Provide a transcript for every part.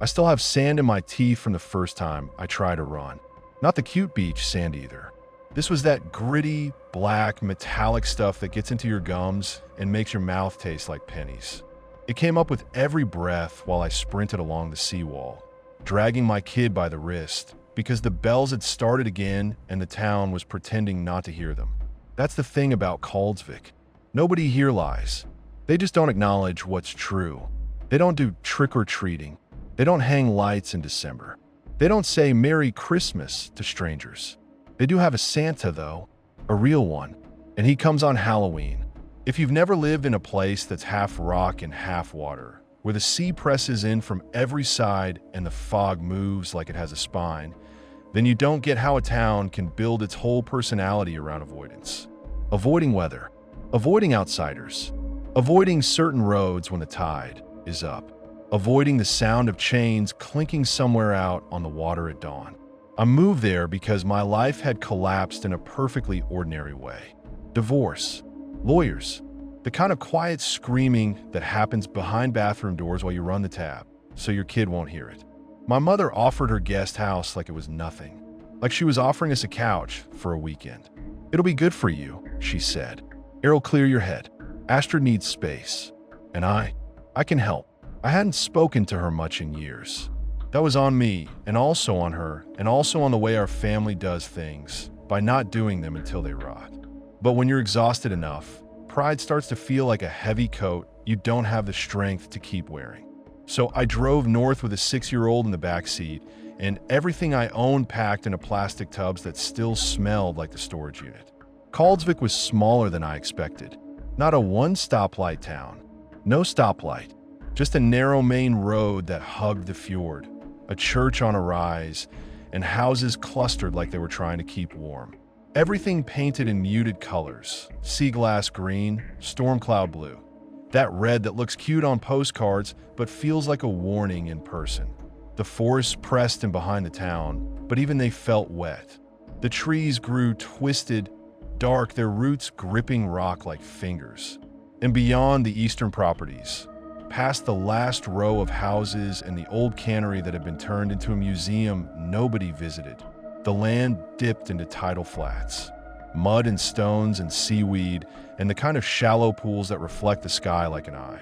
I still have sand in my teeth from the first time I tried to run. Not the cute beach sand either. This was that gritty, black, metallic stuff that gets into your gums and makes your mouth taste like pennies. It came up with every breath while I sprinted along the seawall, dragging my kid by the wrist because the bells had started again and the town was pretending not to hear them. That's the thing about Kaldsvik. Nobody here lies. They just don't acknowledge what's true. They don't do trick-or-treating. They don't hang lights in December. They don't say Merry Christmas to strangers. They do have a Santa, though, a real one, and he comes on Halloween. If you've never lived in a place that's half rock and half water, where the sea presses in from every side and the fog moves like it has a spine, then you don't get how a town can build its whole personality around avoidance. Avoiding weather, avoiding outsiders, avoiding certain roads when the tide is up, avoiding the sound of chains clinking somewhere out on the water at dawn. I moved there because my life had collapsed in a perfectly ordinary way. Divorce, lawyers, the kind of quiet screaming that happens behind bathroom doors while you run the tap, so your kid won't hear it. My mother offered her guest house like it was nothing, like she was offering us a couch for a weekend. "It'll be good for you," she said. "It'll clear your head. Astrid needs space. And I can help." I hadn't spoken to her much in years. That was on me, and also on her, and also on the way our family does things, by not doing them until they rot. But when you're exhausted enough, pride starts to feel like a heavy coat you don't have the strength to keep wearing. So I drove north with a 6-year-old in the back seat, and everything I owned packed into plastic tubs that still smelled like the storage unit. Kaldsvik was smaller than I expected. Not a one-stoplight town. No stoplight. Just a narrow main road that hugged the fjord, a church on a rise, and houses clustered like they were trying to keep warm. Everything painted in muted colors, sea glass green, storm cloud blue. That red that looks cute on postcards but feels like a warning in person. The forests pressed in behind the town, but even they felt wet. The trees grew twisted, dark, their roots gripping rock like fingers. And beyond the eastern properties, past the last row of houses and the old cannery that had been turned into a museum nobody visited, the land dipped into tidal flats. Mud and stones and seaweed, and the kind of shallow pools that reflect the sky like an eye.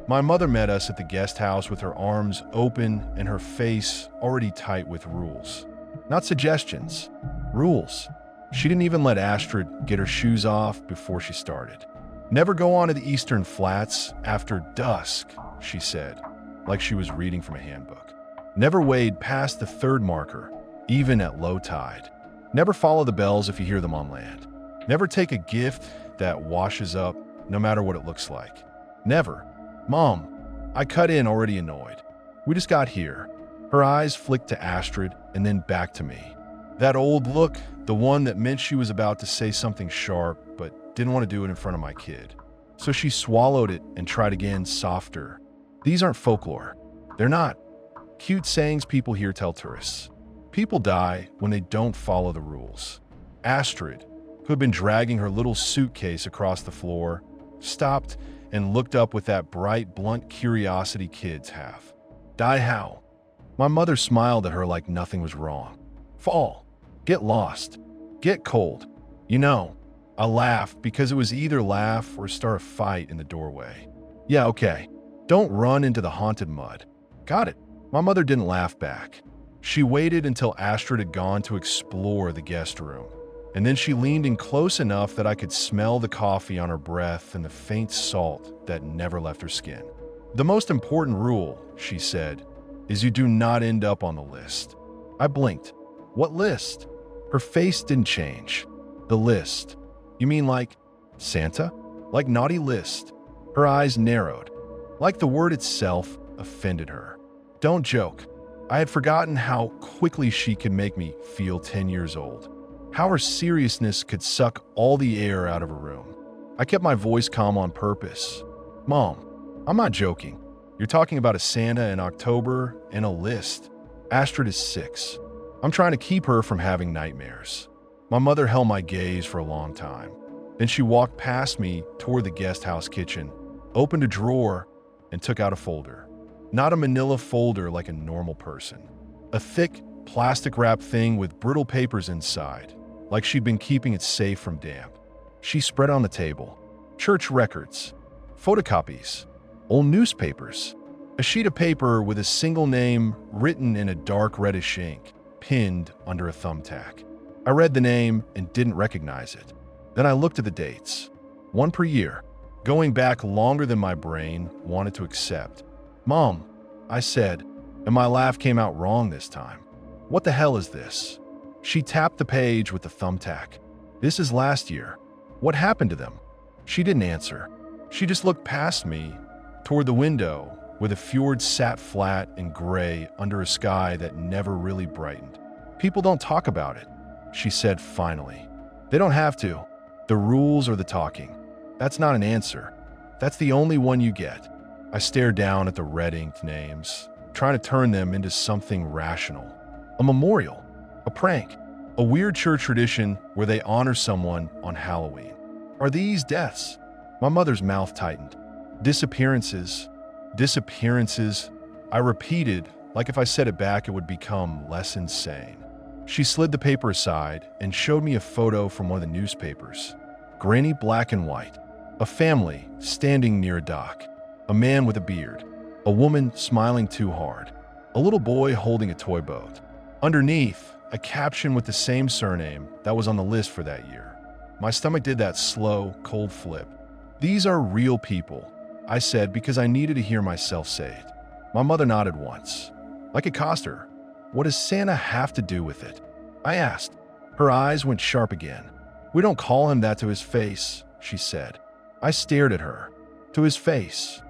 My mother met us at the guest house with her arms open and her face already tight with rules. Not suggestions, rules. She didn't even let Astrid get her shoes off before she started. "Never go on to the eastern flats after dusk," she said, like she was reading from a handbook. "Never wade past the 3rd marker, even at low tide. Never follow the bells if you hear them on land. Never take a gift that washes up, no matter what it looks like. Never." "Mom," I cut in, already annoyed. "We just got here." Her eyes flicked to Astrid and then back to me. That old look, the one that meant she was about to say something sharp, but didn't want to do it in front of my kid. So she swallowed it and tried again, softer. "These aren't folklore. They're not cute sayings people here tell tourists. People die when they don't follow the rules." Astrid, who had been dragging her little suitcase across the floor, stopped and looked up with that bright, blunt curiosity kids have. "Die how?" My mother smiled at her like nothing was wrong. "Fall. Get lost. Get cold. You know." I laughed because it was either laugh or start a fight in the doorway. "Yeah, okay. Don't run into the haunted mud." "Got it." My mother didn't laugh back. She waited until Astrid had gone to explore the guest room, and then she leaned in close enough that I could smell the coffee on her breath and the faint salt that never left her skin. "The most important rule," she said, "is you do not end up on the list." I blinked. "What list?" Her face didn't change. "The list. You mean like Santa? Like naughty list?" Her eyes narrowed. Like the word itself offended her. "Don't joke." I had forgotten how quickly she could make me feel 10 years old. How her seriousness could suck all the air out of a room. I kept my voice calm on purpose. "Mom, I'm not joking. You're talking about a Santa in October and a list. Astrid is 6. I'm trying to keep her from having nightmares." My mother held my gaze for a long time. Then she walked past me toward the guest house kitchen, opened a drawer, and took out a folder. Not a manila folder like a normal person. A thick, plastic-wrapped thing with brittle papers inside, like she'd been keeping it safe from damp. She spread on the table. Church records, photocopies, old newspapers, a sheet of paper with a single name written in a dark reddish ink, pinned under a thumbtack. I read the name and didn't recognize it. Then I looked at the dates. One per year, going back longer than my brain wanted to accept. "Mom," I said, and my laugh came out wrong this time. "What the hell is this?" She tapped the page with the thumbtack. "This is last year. What happened to them?" She didn't answer. She just looked past me, toward the window, where the fjord sat flat and gray under a sky that never really brightened. "People don't talk about it," she said finally. "They don't have to. The rules are the talking." That's not an answer. That's the only one you get. I stared down at the red-inked names, trying to turn them into something rational. A memorial, a prank, a weird church tradition where they honor someone on Halloween. Are these deaths? My mother's mouth tightened. Disappearances. Disappearances. I repeated, like if I said it back it would become less insane. She slid the paper aside and showed me a photo from one of the newspapers. Grainy black and white. A family standing near a dock. A man with a beard. A woman smiling too hard. A little boy holding a toy boat. Underneath, a caption with the same surname that was on the list for that year. My stomach did that slow, cold flip. "These are real people," I said because I needed to hear myself say it. My mother nodded once. Like it cost her. "What does Santa have to do with it?" I asked. Her eyes went sharp again. "We don't call him that to his face," she said. I stared at her. To his face.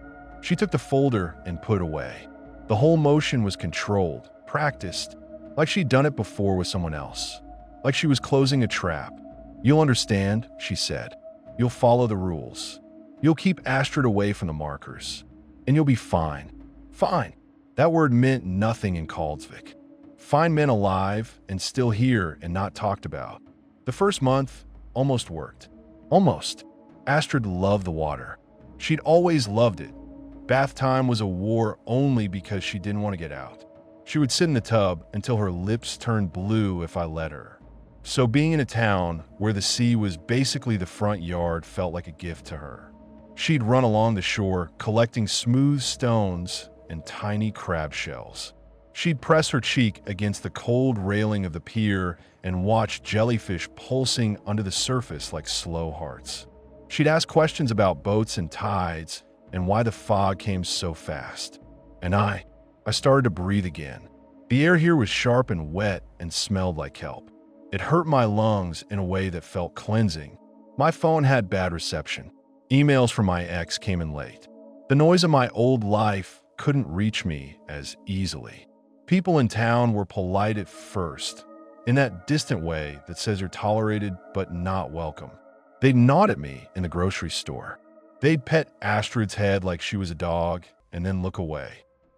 She took the folder and put it away. The whole motion was controlled, practiced, like she'd done it before with someone else. Like she was closing a trap. "You'll understand," she said. "You'll follow the rules. You'll keep Astrid away from the markers. And you'll be fine." Fine. That word meant nothing in Kaldsvik. Fine meant alive and still here and not talked about. The first month almost worked. Almost. Astrid loved the water. She'd always loved it. Bath time was a war only because she didn't want to get out. She would sit in the tub until her lips turned blue if I let her. So being in a town where the sea was basically the front yard felt like a gift to her. She'd run along the shore collecting smooth stones and tiny crab shells. She'd press her cheek against the cold railing of the pier and watch jellyfish pulsing under the surface like slow hearts. She'd ask questions about boats and tides and why the fog came so fast. And I started to breathe again. The air here was sharp and wet and smelled like kelp. It hurt my lungs in a way that felt cleansing. My phone had bad reception. Emails from my ex came in late. The noise of my old life couldn't reach me as easily. People in town were polite at first, in that distant way that says you're tolerated but not welcome. They'd nod at me in the grocery store. They'd pet Astrid's head like she was a dog and then look away.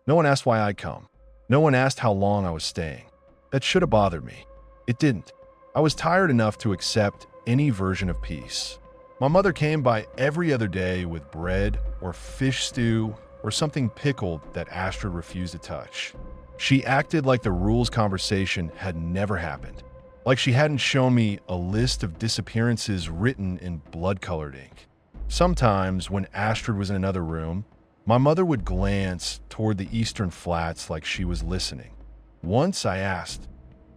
No one asked why I'd come. No one asked how long I was staying. That should have bothered me. It didn't. I was tired enough to accept any version of peace. My mother came by every other day with bread or fish stew or something pickled that Astrid refused to touch. She acted like the rules conversation had never happened. Like she hadn't shown me a list of disappearances written in blood-colored ink. Sometimes, when Astrid was in another room, my mother would glance toward the eastern flats like she was listening. Once I asked,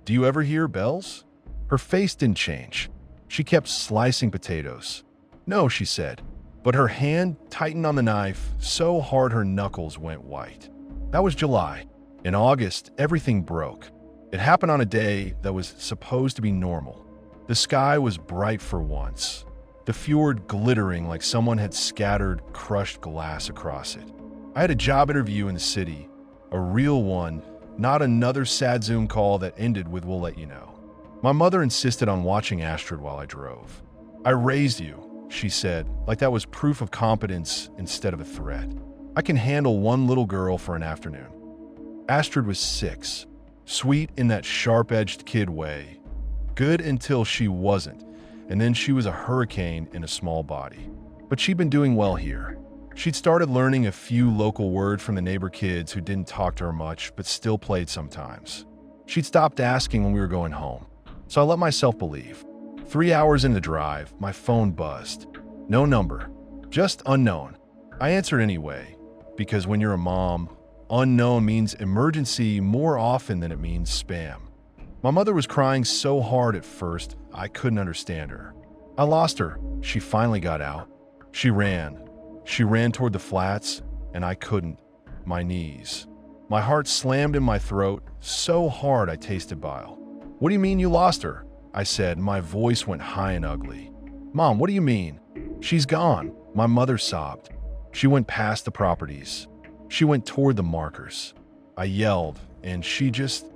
"Do you ever hear bells?" Her face didn't change. She kept slicing potatoes. "No," she said, but her hand tightened on the knife so hard her knuckles went white. That was July. In August, everything broke. It happened on a day that was supposed to be normal. The sky was bright for once, the fjord glittering like someone had scattered crushed glass across it. I had a job interview in the city, a real one, not another sad Zoom call that ended with "we'll let you know." My mother insisted on watching Astrid while I drove. "I raised you," she said, like that was proof of competence instead of a threat. "I can handle one little girl for an afternoon." Astrid was 6, sweet in that sharp-edged kid way, good until she wasn't, and then she was a hurricane in a small body. But she'd been doing well here. She'd started learning a few local words from the neighbor kids who didn't talk to her much but still played sometimes. She'd stopped asking when we were going home, so I let myself believe. 3 hours into the drive, my phone buzzed. No number, just unknown. I answered anyway, because when you're a mom, unknown means emergency more often than it means spam. My mother was crying so hard at first, I couldn't understand her. I lost her, she finally got out. She ran. She ran toward the flats, and I couldn't. My knees. My heart slammed in my throat so hard I tasted bile. "What do you mean you lost her?" I said, and my voice went high and ugly. "Mom, what do you mean?" "She's gone," my mother sobbed. "She went past the properties. She went toward the markers." I yelled, and she just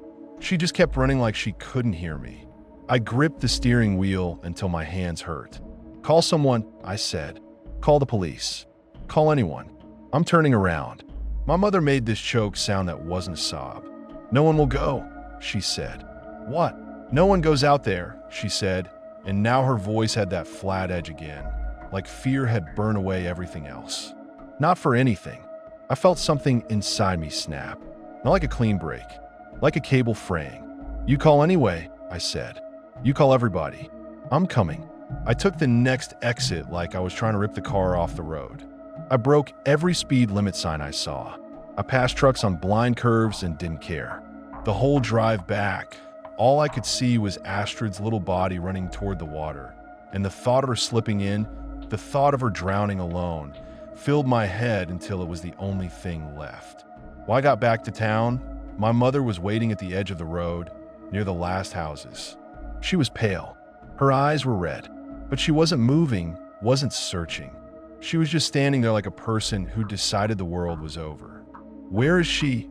kept running like she couldn't hear me. I gripped the steering wheel until my hands hurt. "Call someone," I said. "Call the police. Call anyone. I'm turning around." My mother made this choke sound that wasn't a sob. "No one will go," she said. "What?" "No one goes out there," she said, and now her voice had that flat edge again, like fear had burned away everything else. Not for anything. I felt something inside me snap. Not like a clean break, like a cable fraying. "You call anyway," I said. "You call everybody. I'm coming." I took the next exit like I was trying to rip the car off the road. I broke every speed limit sign I saw. I passed trucks on blind curves and didn't care. The whole drive back, all I could see was Astrid's little body running toward the water, and the thought of her slipping in, the thought of her drowning alone, filled my head until it was the only thing left. When I got back to town, my mother was waiting at the edge of the road, near the last houses. She was pale. Her eyes were red, but she wasn't moving, wasn't searching. She was just standing there like a person who decided the world was over. "Where is she?"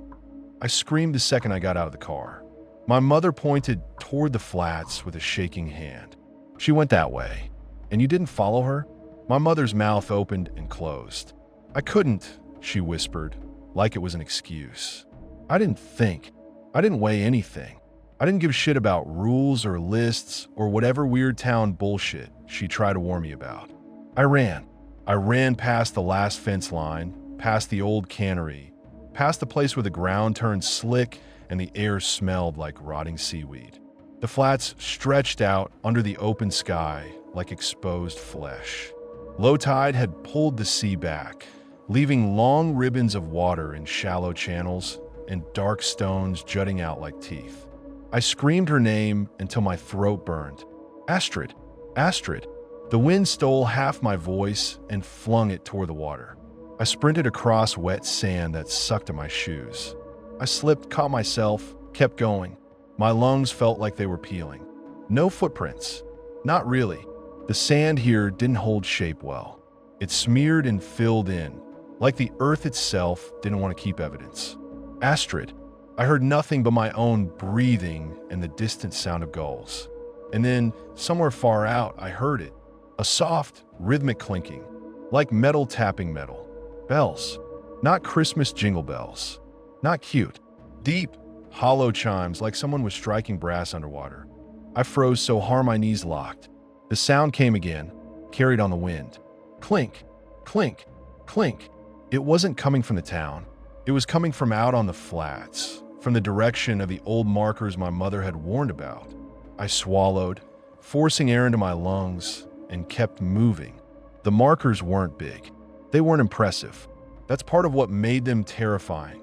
I screamed the second I got out of the car. My mother pointed toward the flats with a shaking hand. "She went that way. And you didn't follow her?" My mother's mouth opened and closed. "I couldn't," she whispered, like it was an excuse. I didn't think. I didn't weigh anything. I didn't give a shit about rules or lists or whatever weird town bullshit she tried to warn me about. I ran. I ran past the last fence line, past the old cannery, past the place where the ground turned slick and the air smelled like rotting seaweed. The flats stretched out under the open sky like exposed flesh. Low tide had pulled the sea back, leaving long ribbons of water in shallow channels and dark stones jutting out like teeth. I screamed her name until my throat burned. "Astrid! Astrid!" The wind stole half my voice and flung it toward the water. I sprinted across wet sand that sucked at my shoes. I slipped, caught myself, kept going. My lungs felt like they were peeling. No footprints. Not really. The sand here didn't hold shape well. It smeared and filled in, like the earth itself didn't want to keep evidence. "Astrid!" I heard nothing but my own breathing and the distant sound of gulls. And then, somewhere far out, I heard it. A soft, rhythmic clinking, like metal tapping metal. Bells. Not Christmas jingle bells. Not cute. Deep, hollow chimes like someone was striking brass underwater. I froze so hard my knees locked. The sound came again, carried on the wind. Clink, clink, clink. It wasn't coming from the town. It was coming from out on the flats, from the direction of the old markers my mother had warned about. I swallowed, forcing air into my lungs, and kept moving. The markers weren't big. They weren't impressive. That's part of what made them terrifying.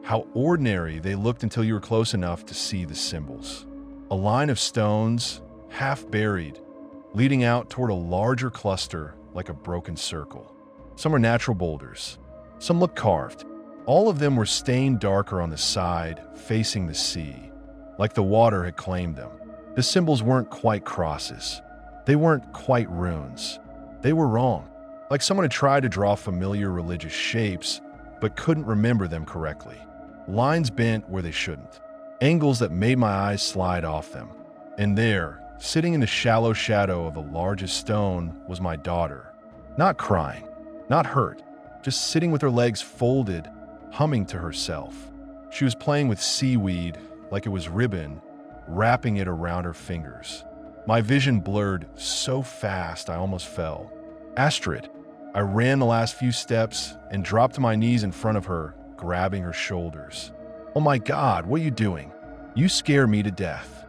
How ordinary they looked until you were close enough to see the symbols. A line of stones, half buried, leading out toward a larger cluster like a broken circle. Some were natural boulders. Some looked carved. All of them were stained darker on the side, facing the sea, like the water had claimed them. The symbols weren't quite crosses. They weren't quite runes. They were wrong, like someone had tried to draw familiar religious shapes, but couldn't remember them correctly. Lines bent where they shouldn't. Angles that made my eyes slide off them. And there, sitting in the shallow shadow of the largest stone, was my daughter. Not crying, not hurt, just sitting with her legs folded, humming to herself. She was playing with seaweed like it was ribbon, wrapping it around her fingers. My vision blurred so fast I almost fell. "Astrid!" I ran the last few steps and dropped to my knees in front of her, grabbing her shoulders. "Oh my God, what are you doing? You scare me to death."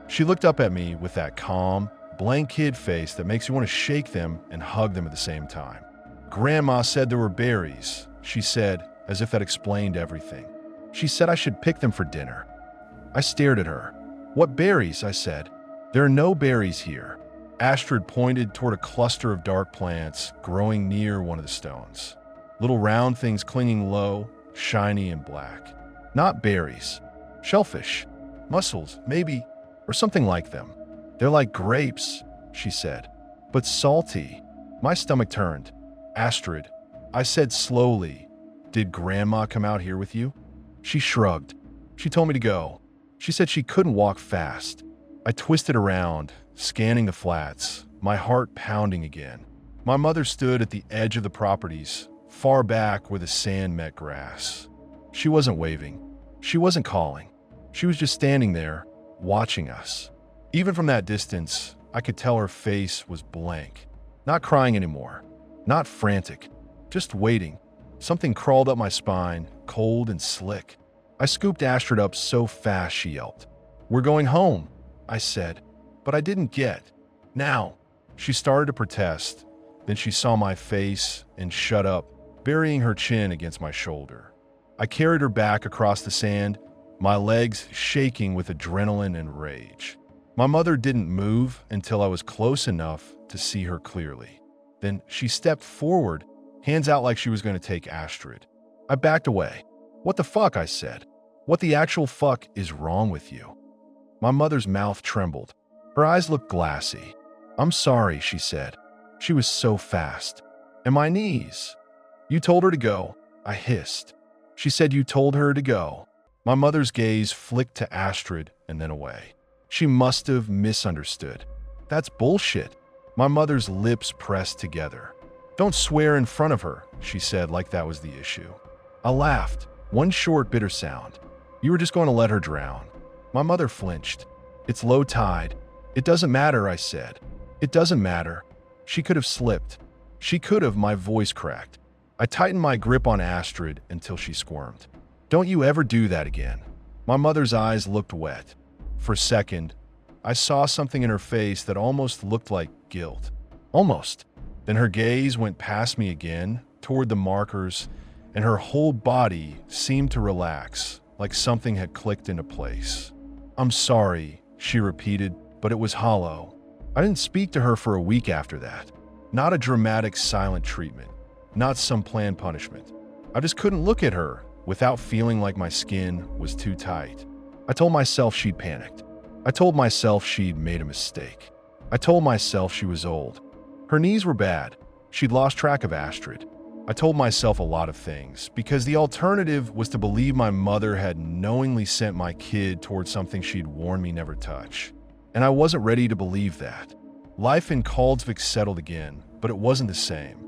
She looked up at me with that calm, blank kid face that makes you want to shake them and hug them at the same time. "Grandma said there were berries," she said, as if that explained everything. "She said I should pick them for dinner." I stared at her. "What berries?" I said. "There are no berries here." Astrid pointed toward a cluster of dark plants growing near one of the stones. Little round things clinging low, shiny and black. "Not berries. Shellfish. Mussels, maybe, or something like them. They're like grapes," she said. "But salty." My stomach turned. "Astrid," I said slowly, "did Grandma come out here with you?" She shrugged. She told me to go. She said she couldn't walk fast. I twisted around, scanning the flats, my heart pounding again. My mother stood at the edge of the properties, far back where the sand met grass. She wasn't waving. She wasn't calling. She was just standing there, watching us. Even from that distance, I could tell her face was blank. Not crying anymore. Not frantic. Just waiting. Something crawled up my spine, cold and slick. I scooped Astrid up so fast she yelped. "We're going home," I said. But I didn't get. "Now." She started to protest. Then she saw my face and shut up, burying her chin against my shoulder. I carried her back across the sand, my legs shaking with adrenaline and rage. My mother didn't move until I was close enough to see her clearly. Then she stepped forward, hands out like she was going to take Astrid. I backed away. "What the fuck?" I said. "What the actual fuck is wrong with you?" My mother's mouth trembled. Her eyes looked glassy. "I'm sorry," she said. She was so fast. "And my knees." "You told her to go," I hissed. She said you told her to go. My mother's gaze flicked to Astrid and then away. She must have misunderstood. "That's bullshit." My mother's lips pressed together. "Don't swear in front of her," she said like that was the issue. I laughed, one short bitter sound. "You were just going to let her drown." My mother flinched. "It's low tide. It doesn't matter," I said. "It doesn't matter. She could have slipped. She could have," my voice cracked. I tightened my grip on Astrid until she squirmed. "Don't you ever do that again." My mother's eyes looked wet. For a second, I saw something in her face that almost looked like guilt. Almost. Then her gaze went past me again, toward the markers, and her whole body seemed to relax, like something had clicked into place. "I'm sorry," she repeated, but it was hollow. I didn't speak to her for a week after that. Not a dramatic silent treatment. Not some planned punishment. I just couldn't look at her without feeling like my skin was too tight. I told myself she'd panicked. I told myself she'd made a mistake. I told myself she was old. Her knees were bad. She'd lost track of Astrid. I told myself a lot of things, because the alternative was to believe my mother had knowingly sent my kid towards something she'd warned me never touch. And I wasn't ready to believe that. Life in Kaldsvik settled again, but it wasn't the same.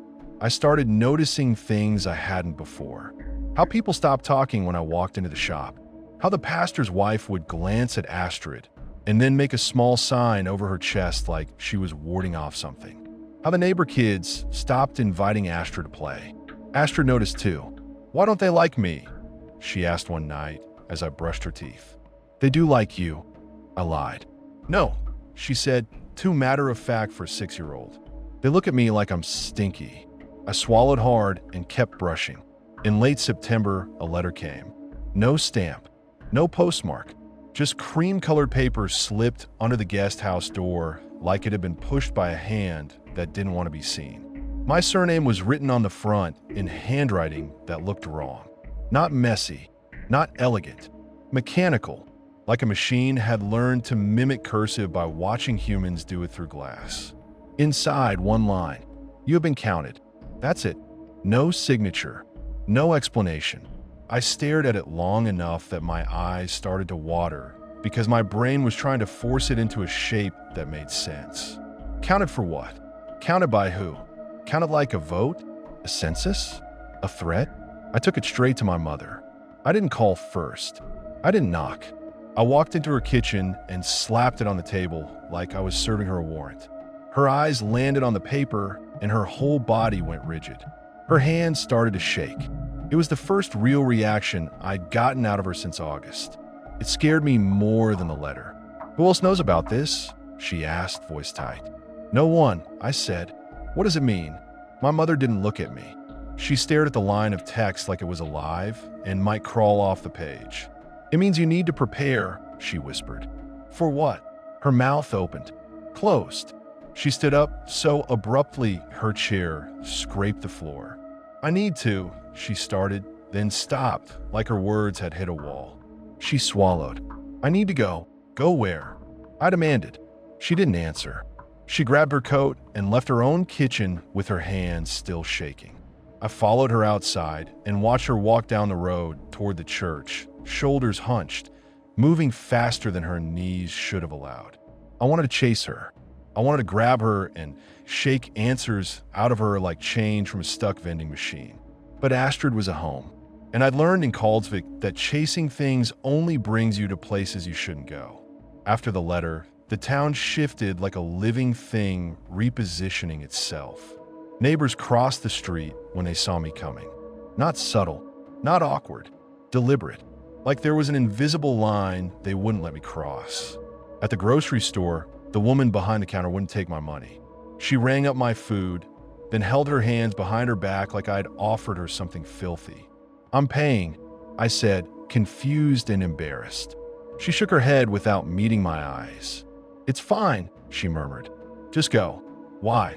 I started noticing things I hadn't before. How people stopped talking when I walked into the shop. How the pastor's wife would glance at Astrid and then make a small sign over her chest like she was warding off something. How the neighbor kids stopped inviting Astrid to play. Astrid noticed too. "Why don't they like me?" she asked one night as I brushed her teeth. "They do like you," I lied. "No," she said, too matter-of-fact for a 6-year-old. "They look at me like I'm stinky." I swallowed hard and kept brushing. In late September, a letter came. No stamp, no postmark, just cream-colored paper slipped under the guest house door like it had been pushed by a hand that didn't want to be seen. My surname was written on the front in handwriting that looked wrong. Not messy, not elegant, mechanical, like a machine had learned to mimic cursive by watching humans do it through glass. Inside, one line. "You have been counted." That's it. No signature, no explanation. I stared at it long enough that my eyes started to water because my brain was trying to force it into a shape that made sense. Counted for what? Counted by who? Counted like a vote? A census? A threat? I took it straight to my mother. I didn't call first. I didn't knock. I walked into her kitchen and slapped it on the table like I was serving her a warrant. Her eyes landed on the paper, and her whole body went rigid. Her hands started to shake. It was the first real reaction I'd gotten out of her since August. It scared me more than the letter. "Who else knows about this?" she asked, voice tight. "No one," I said. "What does it mean?" My mother didn't look at me. She stared at the line of text like it was alive and might crawl off the page. "It means you need to prepare," she whispered. "For what?" Her mouth opened, closed. She stood up so abruptly her chair scraped the floor. "I need to," she started, then stopped like her words had hit a wall. She swallowed. "I need to go." "Go where?" I demanded. She didn't answer. She grabbed her coat and left her own kitchen with her hands still shaking. I followed her outside and watched her walk down the road toward the church, shoulders hunched, moving faster than her knees should have allowed. I wanted to chase her. I wanted to grab her and shake answers out of her like change from a stuck vending machine. But Astrid was at home, and I'd learned in Coldsvik that chasing things only brings you to places you shouldn't go. After the letter, the town shifted like a living thing repositioning itself. Neighbors crossed the street when they saw me coming. Not subtle, not awkward, deliberate. Like there was an invisible line they wouldn't let me cross. At the grocery store, the woman behind the counter wouldn't take my money. She rang up my food, then held her hands behind her back like I'd offered her something filthy. "I'm paying," I said, confused and embarrassed. She shook her head without meeting my eyes. "It's fine," she murmured. "Just go." "Why?"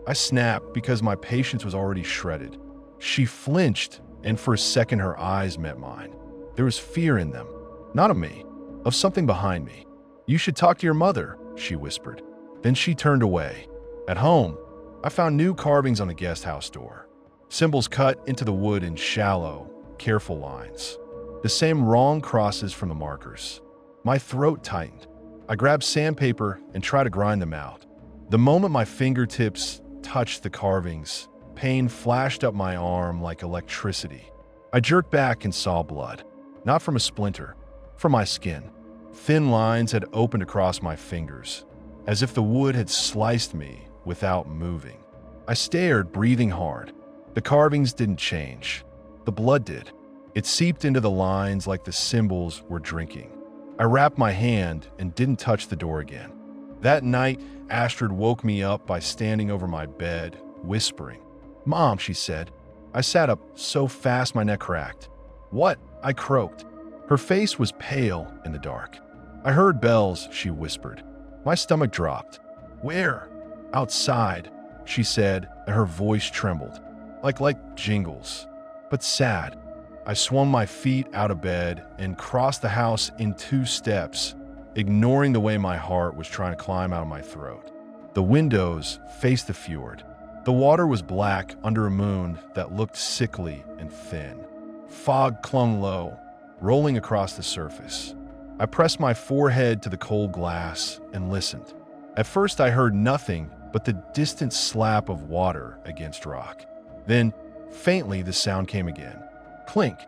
I snapped because my patience was already shredded. She flinched, and for a second her eyes met mine. There was fear in them, not of me, of something behind me. "You should talk to your mother," she whispered. Then she turned away. At home, I found new carvings on the guest house door. Symbols cut into the wood in shallow, careful lines. The same wrong crosses from the markers. My throat tightened. I grabbed sandpaper and tried to grind them out. The moment my fingertips touched the carvings, pain flashed up my arm like electricity. I jerked back and saw blood. Not from a splinter, from my skin. Thin lines had opened across my fingers, as if the wood had sliced me without moving. I stared, breathing hard. The carvings didn't change. The blood did. It seeped into the lines like the symbols were drinking. I wrapped my hand and didn't touch the door again. That night, Astrid woke me up by standing over my bed, whispering. "Mom," she said. I sat up so fast my neck cracked. "What?" I croaked. Her face was pale in the dark. "I heard bells," she whispered. My stomach dropped. "Where?" "Outside," she said, and her voice trembled. Like jingles, but sad. I swung my feet out of bed and crossed the house in 2 steps, ignoring the way my heart was trying to climb out of my throat. The windows faced the fjord. The water was black under a moon that looked sickly and thin. Fog clung low, rolling across the surface. I pressed my forehead to the cold glass and listened. At first I heard nothing but the distant slap of water against rock. Then, faintly, the sound came again. Clink,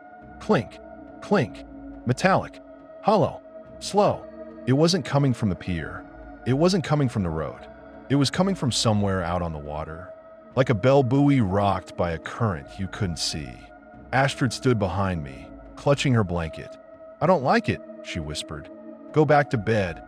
clink, clink. Metallic, hollow, slow. It wasn't coming from the pier. It wasn't coming from the road. It was coming from somewhere out on the water, like a bell buoy rocked by a current you couldn't see. Astrid stood behind me, clutching her blanket. "I don't like it," she whispered. "Go back to bed,"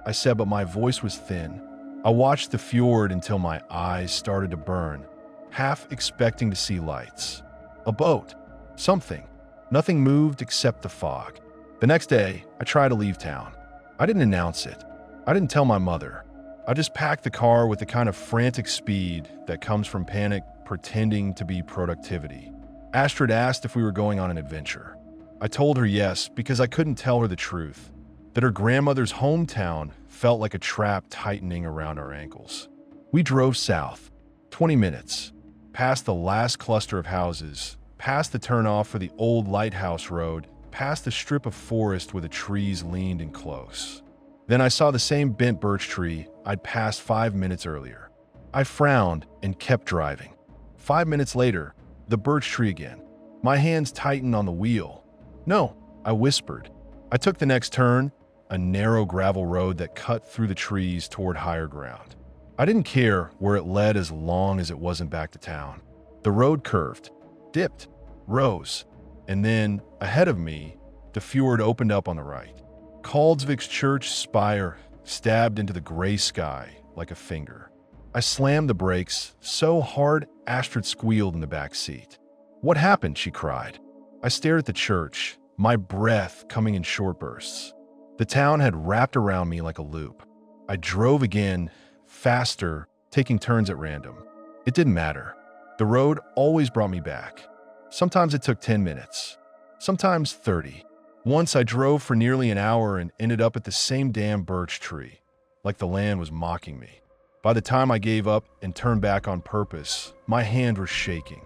I said, but my voice was thin. I watched the fjord until my eyes started to burn, half expecting to see lights. A boat. Something. Nothing moved except the fog. The next day, I tried to leave town. I didn't announce it. I didn't tell my mother. I just packed the car with the kind of frantic speed that comes from panic pretending to be productivity. Astrid asked if we were going on an adventure. I told her yes because I couldn't tell her the truth, that her grandmother's hometown felt like a trap tightening around our ankles. We drove south, 20 minutes, past the last cluster of houses, past the turnoff for the old lighthouse road, past the strip of forest where the trees leaned in close. Then I saw the same bent birch tree I'd passed 5 minutes earlier. I frowned and kept driving. 5 minutes later, the birch tree again. My hands tightened on the wheel. "No," I whispered. I took the next turn, a narrow gravel road that cut through the trees toward higher ground. I didn't care where it led as long as it wasn't back to town. The road curved, dipped, rose, and then, ahead of me, the fjord opened up on the right. Kaldsvik's church spire stabbed into the gray sky like a finger. I slammed the brakes so hard Astrid squealed in the back seat. "What happened?" she cried. I stared at the church, my breath coming in short bursts. The town had wrapped around me like a loop. I drove again, faster, taking turns at random. It didn't matter. The road always brought me back. Sometimes it took 10 minutes, sometimes 30. Once I drove for nearly an hour and ended up at the same damn birch tree, like the land was mocking me. By the time I gave up and turned back on purpose, my hand was shaking.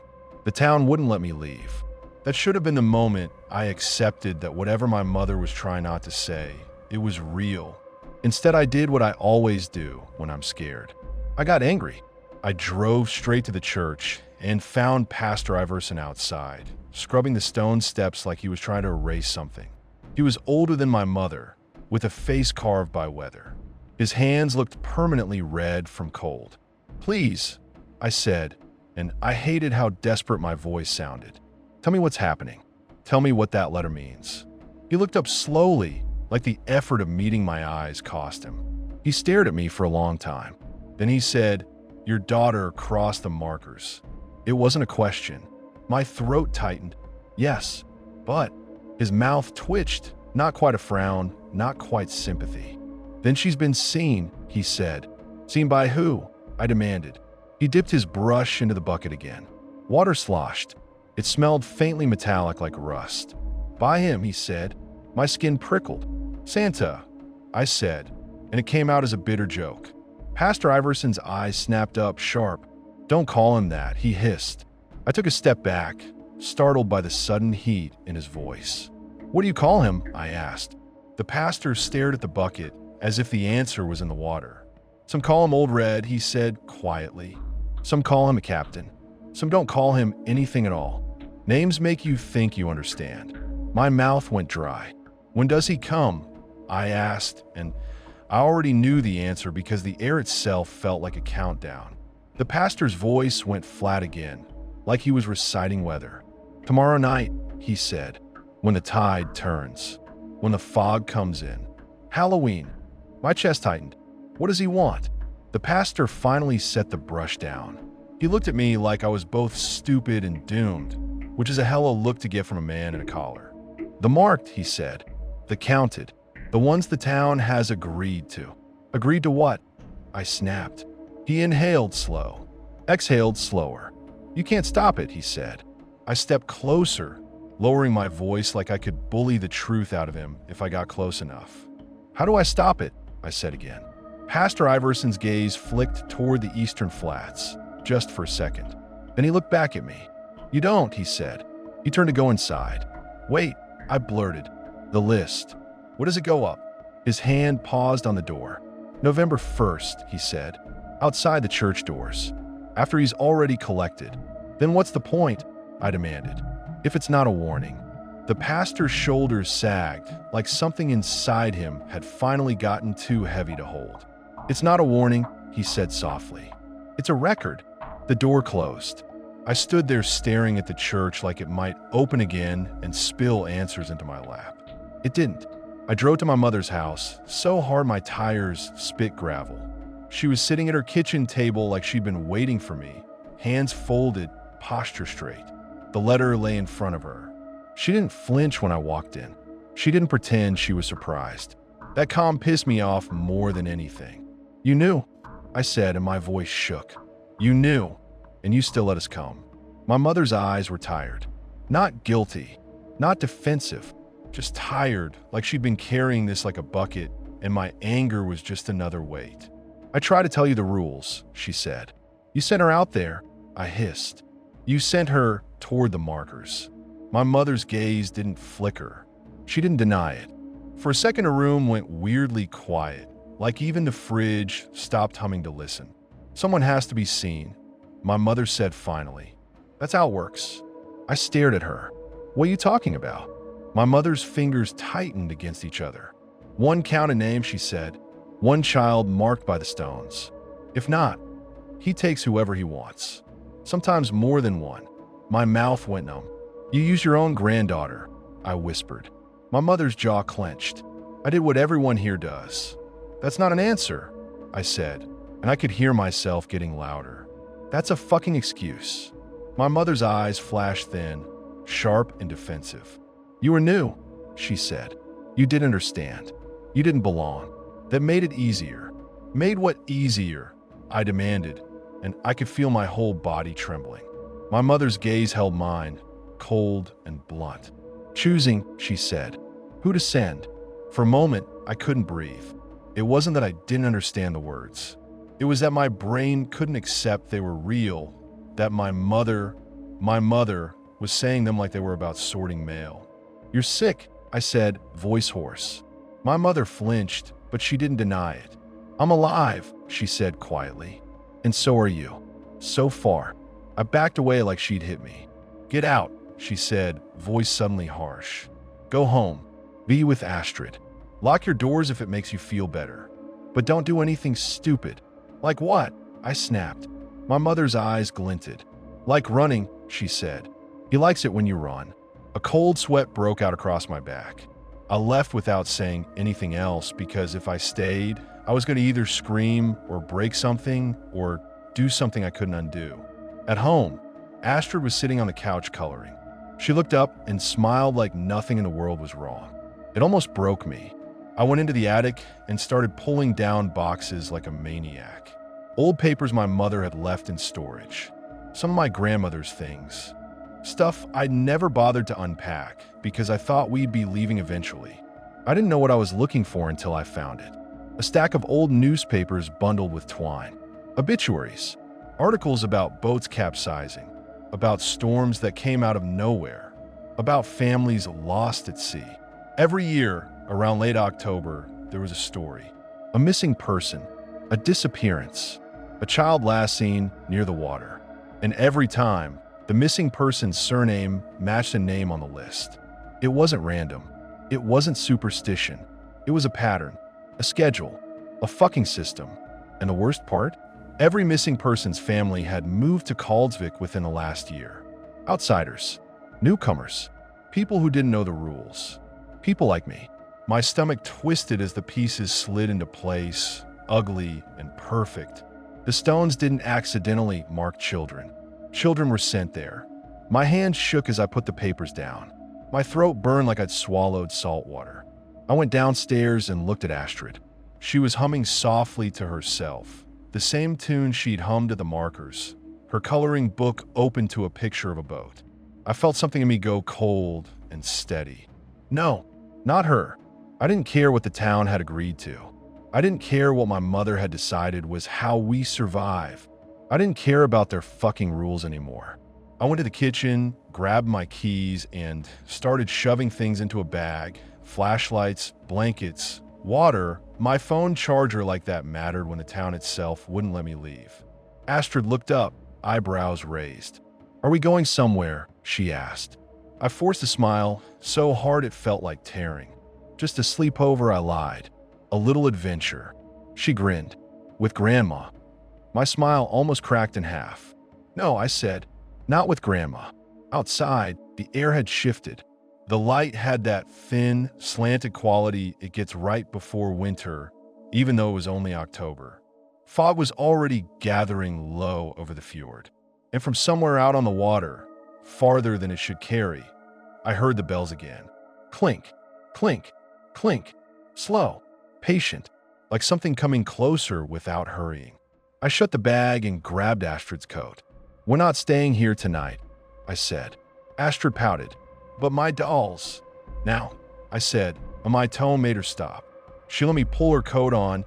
The town wouldn't let me leave. That should have been the moment I accepted that whatever my mother was trying not to say, it was real. Instead, I did what I always do when I'm scared. I got angry. I drove straight to the church and found Pastor Iverson outside, scrubbing the stone steps like he was trying to erase something. He was older than my mother, with a face carved by weather. His hands looked permanently red from cold. "Please," I said, and I hated how desperate my voice sounded. "Tell me what's happening. Tell me what that letter means." He looked up slowly, like the effort of meeting my eyes cost him. He stared at me for a long time. Then he said, "Your daughter crossed the markers." It wasn't a question. My throat tightened. "Yes, but..." His mouth twitched, not quite a frown, not quite sympathy. "Then she's been seen," he said. "Seen by who?" I demanded. He dipped his brush into the bucket again. Water sloshed. It smelled faintly metallic like rust. "By him," he said. My skin prickled. "Santa," I said, and it came out as a bitter joke. Pastor Iverson's eyes snapped up sharp. "Don't call him that," he hissed. I took a step back, startled by the sudden heat in his voice. "What do you call him?" I asked. The pastor stared at the bucket as if the answer was in the water. "Some call him Old Red," he said quietly. "Some call him a captain. Some don't call him anything at all. Names make you think you understand." My mouth went dry. "When does he come?" I asked, and I already knew the answer because the air itself felt like a countdown. The pastor's voice went flat again, like he was reciting weather. "Tomorrow night," he said, "when the tide turns, when the fog comes in. Halloween." My chest tightened. What does he want? The pastor finally set the brush down. He looked at me like I was both stupid and doomed, which is a hella look to get from a man in a collar. "The marked," he said. "The counted. The ones the town has agreed to." "Agreed to what?" I snapped. He inhaled slow, exhaled slower. "You can't stop it," he said. I stepped closer, lowering my voice like I could bully the truth out of him if I got close enough. "How do I stop it?" I said again. Pastor Iverson's gaze flicked toward the eastern flats, just for a second. Then he looked back at me. "You don't," he said. He turned to go inside. "Wait," I blurted. "The list. What does it go up?" His hand paused on the door. "November 1st, he said. Outside the church doors. After he's already collected." "Then what's the point?" I demanded. "If it's not a warning." The pastor's shoulders sagged, like something inside him had finally gotten too heavy to hold. "It's not a warning," he said softly. "It's a record." The door closed. I stood there staring at the church like it might open again and spill answers into my lap. It didn't. I drove to my mother's house, so hard my tires spit gravel. She was sitting at her kitchen table like she'd been waiting for me, hands folded, posture straight. The letter lay in front of her. She didn't flinch when I walked in. She didn't pretend she was surprised. That calm pissed me off more than anything. "You knew," I said, and my voice shook. "You knew, and you still let us come." My mother's eyes were tired. Not guilty, not defensive, just tired, like she'd been carrying this like a bucket, and my anger was just another weight. "I try to tell you the rules," she said. "You sent her out there," I hissed. "You sent her toward the markers." My mother's gaze didn't flicker. She didn't deny it. For a second, her room went weirdly quiet, like even the fridge stopped humming to listen. "Someone has to be seen," my mother said finally. "That's how it works." I stared at her. "What are you talking about?" My mother's fingers tightened against each other. "One counted name," she said. "One child marked by the stones." If not, he takes whoever he wants. Sometimes more than one. My mouth went numb. You use your own granddaughter, I whispered. My mother's jaw clenched. I did what everyone here does. That's not an answer, I said, and I could hear myself getting louder. That's a fucking excuse. My mother's eyes flashed thin, sharp and defensive. You were new, she said. You didn't understand. You didn't belong. That made it easier. Made what easier? I demanded, and I could feel my whole body trembling. My mother's gaze held mine, cold and blunt. Choosing, she said, who to send. For a moment, I couldn't breathe. It wasn't that I didn't understand the words. It was that my brain couldn't accept they were real, that my mother was saying them like they were about sorting mail. You're sick, I said, voice hoarse. My mother flinched, but she didn't deny it. I'm alive, she said quietly. And so are you. So far. I backed away like she'd hit me. Get out, she said, voice suddenly harsh. Go home. Be with Astrid. Lock your doors if it makes you feel better. But don't do anything stupid. Like what? I snapped. My mother's eyes glinted. Like running, she said. He likes it when you run. A cold sweat broke out across my back. I left without saying anything else because if I stayed, I was going to either scream or break something or do something I couldn't undo. At home, Astrid was sitting on the couch coloring. She looked up and smiled like nothing in the world was wrong. It almost broke me. I went into the attic and started pulling down boxes like a maniac. Old papers my mother had left in storage. Some of my grandmother's things. Stuff I'd never bothered to unpack because I thought we'd be leaving eventually. I didn't know what I was looking for until I found it. A stack of old newspapers bundled with twine. Obituaries. Articles about boats capsizing. About storms that came out of nowhere. About families lost at sea. Every year, around late October, there was a story. A missing person. A disappearance. A child last seen near the water. And every time, the missing person's surname matched a name on the list. It wasn't random. It wasn't superstition. It was a pattern, a schedule, a fucking system. And the worst part? Every missing person's family had moved to Kaldsvik within the last year. Outsiders, newcomers, people who didn't know the rules. People like me. My stomach twisted as the pieces slid into place, ugly and perfect. The stones didn't accidentally mark children. Children were sent there. My hands shook as I put the papers down. My throat burned like I'd swallowed salt water. I went downstairs and looked at Astrid. She was humming softly to herself, the same tune she'd hummed to the markers, her coloring book open to a picture of a boat. I felt something in me go cold and steady. No, not her. I didn't care what the town had agreed to. I didn't care what my mother had decided was how we survive. I didn't care about their fucking rules anymore. I went to the kitchen, grabbed my keys, and started shoving things into a bag. Flashlights, blankets, water, my phone charger like that mattered when the town itself wouldn't let me leave. Astrid looked up, eyebrows raised. Are we going somewhere? She asked. I forced a smile, so hard it felt like tearing. Just a sleepover, I lied. A little adventure. She grinned. With Grandma. My smile almost cracked in half. No, I said, not with Grandma. Outside, the air had shifted. The light had that thin, slanted quality it gets right before winter, even though it was only October. Fog was already gathering low over the fjord. And from somewhere out on the water, farther than it should carry, I heard the bells again. Clink, clink, clink. Slow, patient, like something coming closer without hurrying. I shut the bag and grabbed Astrid's coat. We're not staying here tonight, I said. Astrid pouted. But my dolls. Now, I said, and my tone made her stop. She let me pull her coat on,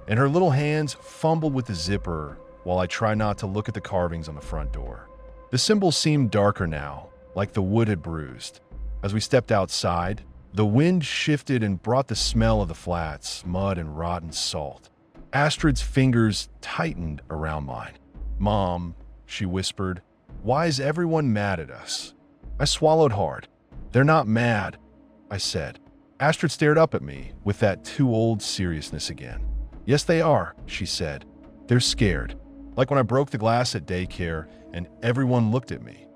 and her little hands fumbled with the zipper while I tried not to look at the carvings on the front door. The symbols seemed darker now, like the wood had bruised. As we stepped outside, the wind shifted and brought the smell of the flats, mud and rotten salt. Astrid's fingers tightened around mine. Mom, she whispered, why is everyone mad at us? I swallowed hard. They're not mad, I said. Astrid stared up at me with that too old seriousness again. Yes, they are, she said. They're scared, like when I broke the glass at daycare and everyone looked at me.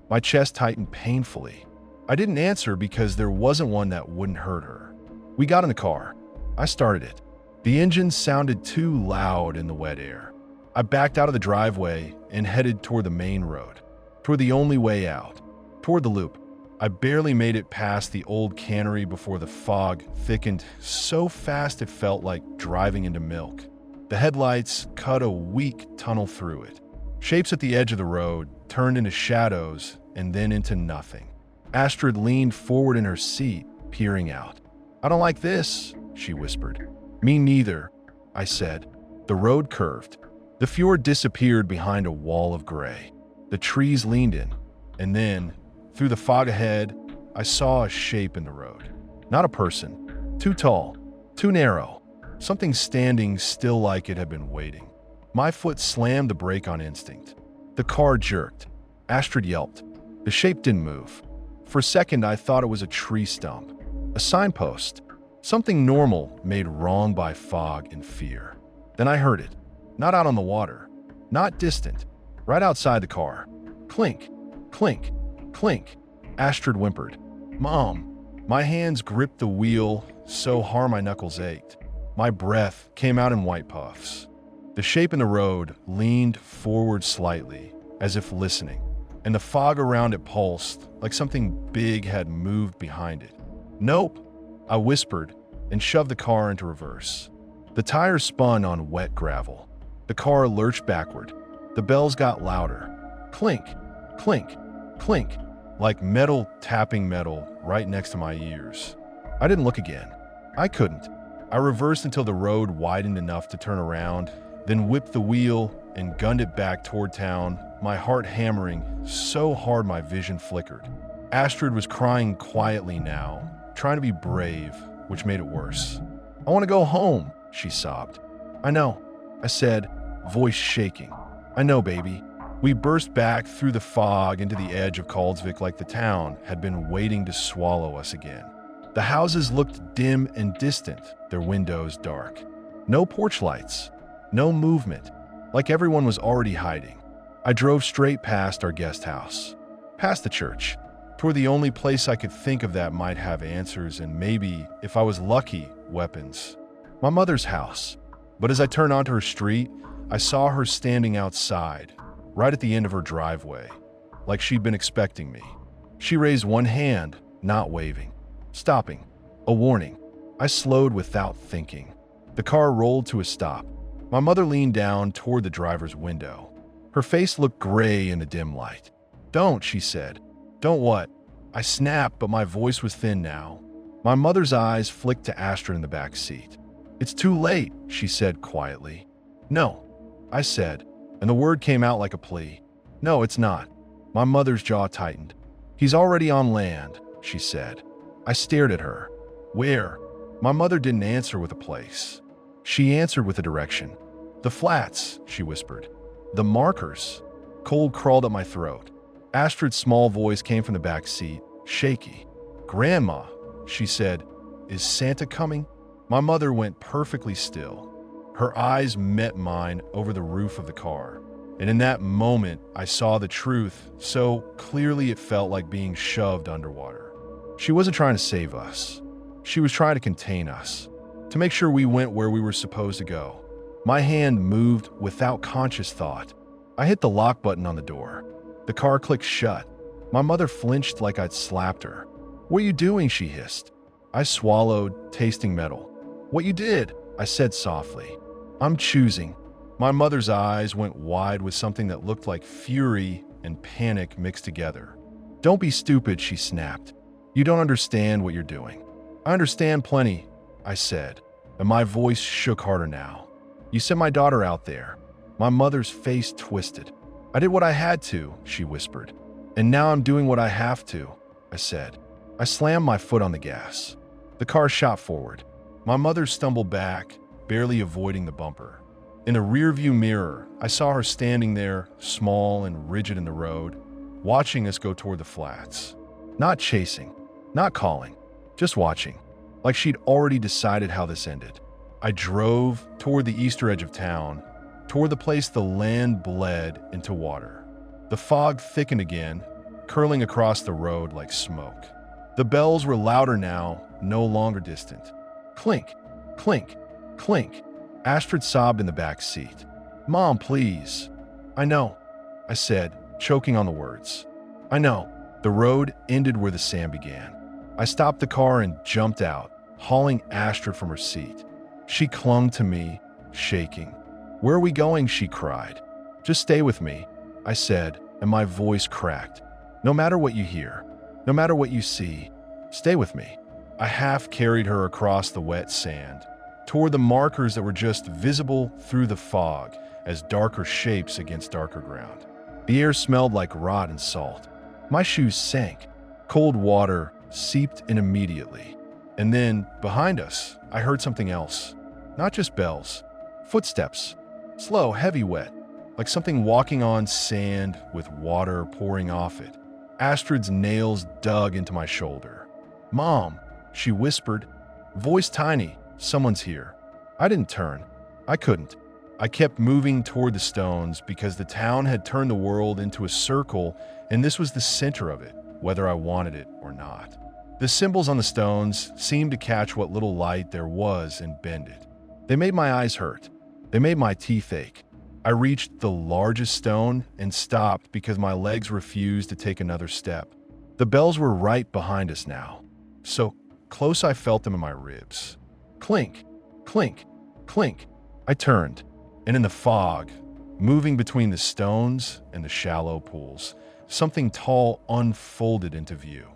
My chest tightened painfully. I didn't answer because there wasn't one that wouldn't hurt her. We got in the car. I started it. The engine sounded too loud in the wet air. I backed out of the driveway and headed toward the main road, toward the only way out, toward the loop. I barely made it past the old cannery before the fog thickened so fast it felt like driving into milk. The headlights cut a weak tunnel through it. Shapes at the edge of the road turned into shadows and then into nothing. Astrid leaned forward in her seat, peering out. "I don't like this," she whispered. "Me neither," I said. The road curved. The fjord disappeared behind a wall of gray. The trees leaned in, and then, through the fog ahead, I saw a shape in the road. Not a person. Too tall. Too narrow. Something standing still like it had been waiting. My foot slammed the brake on instinct. The car jerked. Astrid yelped. The shape didn't move. For a second, I thought it was a tree stump. A signpost. Something normal made wrong by fog and fear. Then I heard it. Not out on the water. Not distant. Right outside the car. Clink. Clink. Clink. Astrid whimpered. "Mom." My hands gripped the wheel so hard my knuckles ached. My breath came out in white puffs. The shape in the road leaned forward slightly, as if listening, and the fog around it pulsed like something big had moved behind it. "Nope," I whispered and shoved the car into reverse. The tires spun on wet gravel. The car lurched backward. The bells got louder. Clink, clink, clink, like metal tapping metal right next to my ears. I didn't look again. I couldn't. I reversed until the road widened enough to turn around, then whipped the wheel and gunned it back toward town, my heart hammering so hard my vision flickered. Astrid was crying quietly now, trying to be brave, which made it worse. "I want to go home," she sobbed. "I know," I said, voice shaking. "I know, baby." We burst back through the fog into the edge of Karlsvik like the town had been waiting to swallow us again. The houses looked dim and distant, their windows dark. No porch lights. No movement, like everyone was already hiding. I drove straight past our guest house, past the church, toward the only place I could think of that might have answers and maybe, if I was lucky, weapons. My mother's house. But as I turned onto her street, I saw her standing outside, right at the end of her driveway, like she'd been expecting me. She raised one hand, not waving, stopping, a warning. I slowed without thinking. The car rolled to a stop. My mother leaned down toward the driver's window. Her face looked gray in the dim light. "Don't," she said. "Don't what?" I snapped, but my voice was thin now. My mother's eyes flicked to Astrid in the back seat. "It's too late," she said quietly. "No," I said, and the word came out like a plea. "No, it's not." My mother's jaw tightened. "He's already on land," she said. I stared at her. "Where?" My mother didn't answer with a place. She answered with a direction. "The flats," she whispered. "The markers." Cold crawled up my throat. Astrid's small voice came from the back seat, shaky. "Grandma," she said, "is Santa coming?" My mother went perfectly still. Her eyes met mine over the roof of the car. And in that moment, I saw the truth so clearly it felt like being shoved underwater. She wasn't trying to save us. She was trying to contain us, to make sure we went where we were supposed to go. My hand moved without conscious thought. I hit the lock button on the door. The car clicked shut. My mother flinched like I'd slapped her. "What are you doing?" she hissed. I swallowed, tasting metal. "What you did," I said softly. "I'm choosing." My mother's eyes went wide with something that looked like fury and panic mixed together. "Don't be stupid," she snapped. "You don't understand what you're doing." "I understand plenty," I said, and my voice shook harder now. "You sent my daughter out there." My mother's face twisted. "I did what I had to," she whispered. "And now I'm doing what I have to," I said. I slammed my foot on the gas. The car shot forward. My mother stumbled back, barely avoiding the bumper. In the rearview mirror, I saw her standing there, small and rigid in the road, watching us go toward the flats. Not chasing, not calling, just watching, like she'd already decided how this ended. I drove toward the eastern edge of town, Toward the place the land bled into water. The fog thickened again, curling across the road like smoke. The bells were louder now, no longer distant. Clink, clink, clink. Astrid sobbed in the back seat. "Mom, please." "I know," I said, choking on the words. "I know." The road ended where the sand began. I stopped the car and jumped out, hauling Astrid from her seat. She clung to me, shaking. "Where are we going?" she cried. "Just stay with me," I said, and my voice cracked. "No matter what you hear, no matter what you see, stay with me." I half carried her across the wet sand, toward the markers that were just visible through the fog as darker shapes against darker ground. The air smelled like rot and salt. My shoes sank. Cold water seeped in immediately. And then, behind us, I heard something else. Not just bells. Footsteps. Slow, heavy, wet. Like something walking on sand with water pouring off it. Astrid's nails dug into my shoulder. "Mom," she whispered. Voice tiny. "Someone's here." I didn't turn. I couldn't. I kept moving toward the stones because the town had turned the world into a circle, and this was the center of it, whether I wanted it or not. The symbols on the stones seemed to catch what little light there was and bend it. They made my eyes hurt. They made my teeth ache. I reached the largest stone and stopped because my legs refused to take another step. The bells were right behind us now, so close I felt them in my ribs. Clink, clink, clink. I turned, and in the fog, moving between the stones and the shallow pools, something tall unfolded into view.